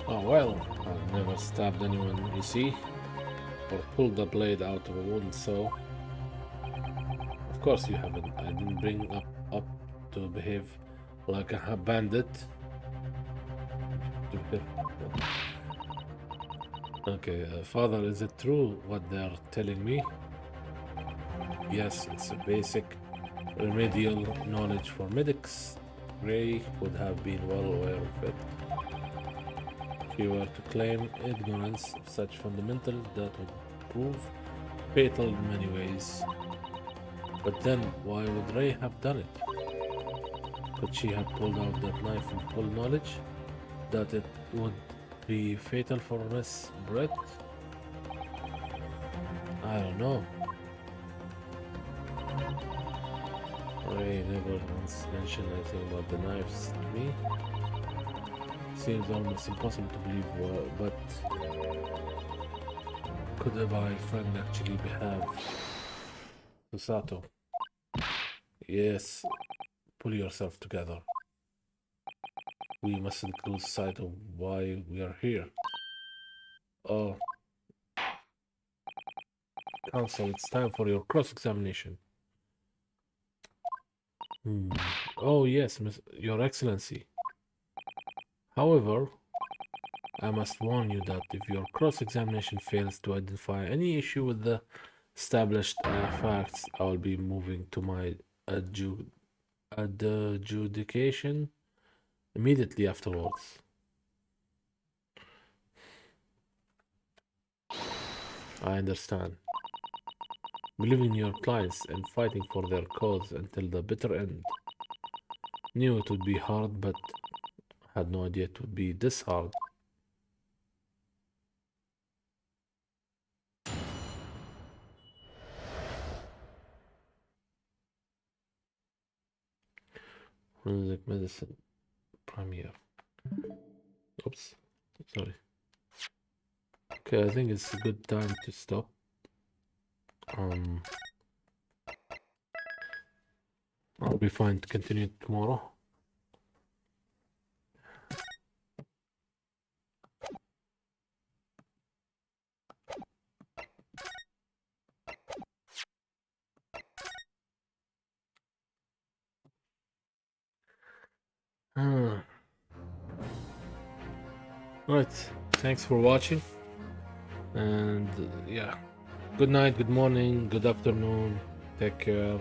Oh well, I've never stabbed anyone, you see, or pulled the blade out of a wound, so... Of course you haven't. I didn't bring up to behave like a bandit. Okay, Father, is it true what they're telling me? Yes, it's a basic remedial knowledge for medics. Ray would have been well aware of it. If you were to claim ignorance of such fundamentals, that would prove fatal in many ways. But then, why would Ray have done it? Could she have pulled out that knife in full knowledge that it would be fatal for Miss Brett? I don't know. Ray never once mentioned anything about the knives to me. Seems almost impossible to believe, but could a my friend actually have Susato? Yes, pull yourself together. We mustn't lose sight of why we are here. Oh, Counsel, it's time for your cross-examination. Oh, yes, Your Excellency. However, I must warn you that if your cross-examination fails to identify any issue with the established facts, I will be moving to my adjudication immediately afterwards. I understand. Believing in your clients and fighting for their cause until the bitter end. Knew it would be hard, but had no idea it would be this hard. Forensic medicine premiere. Oops, sorry. Okay, I think it's a good time to stop. I'll be fine to continue tomorrow. Right, thanks for watching, and yeah, good night, good morning, good afternoon, take care.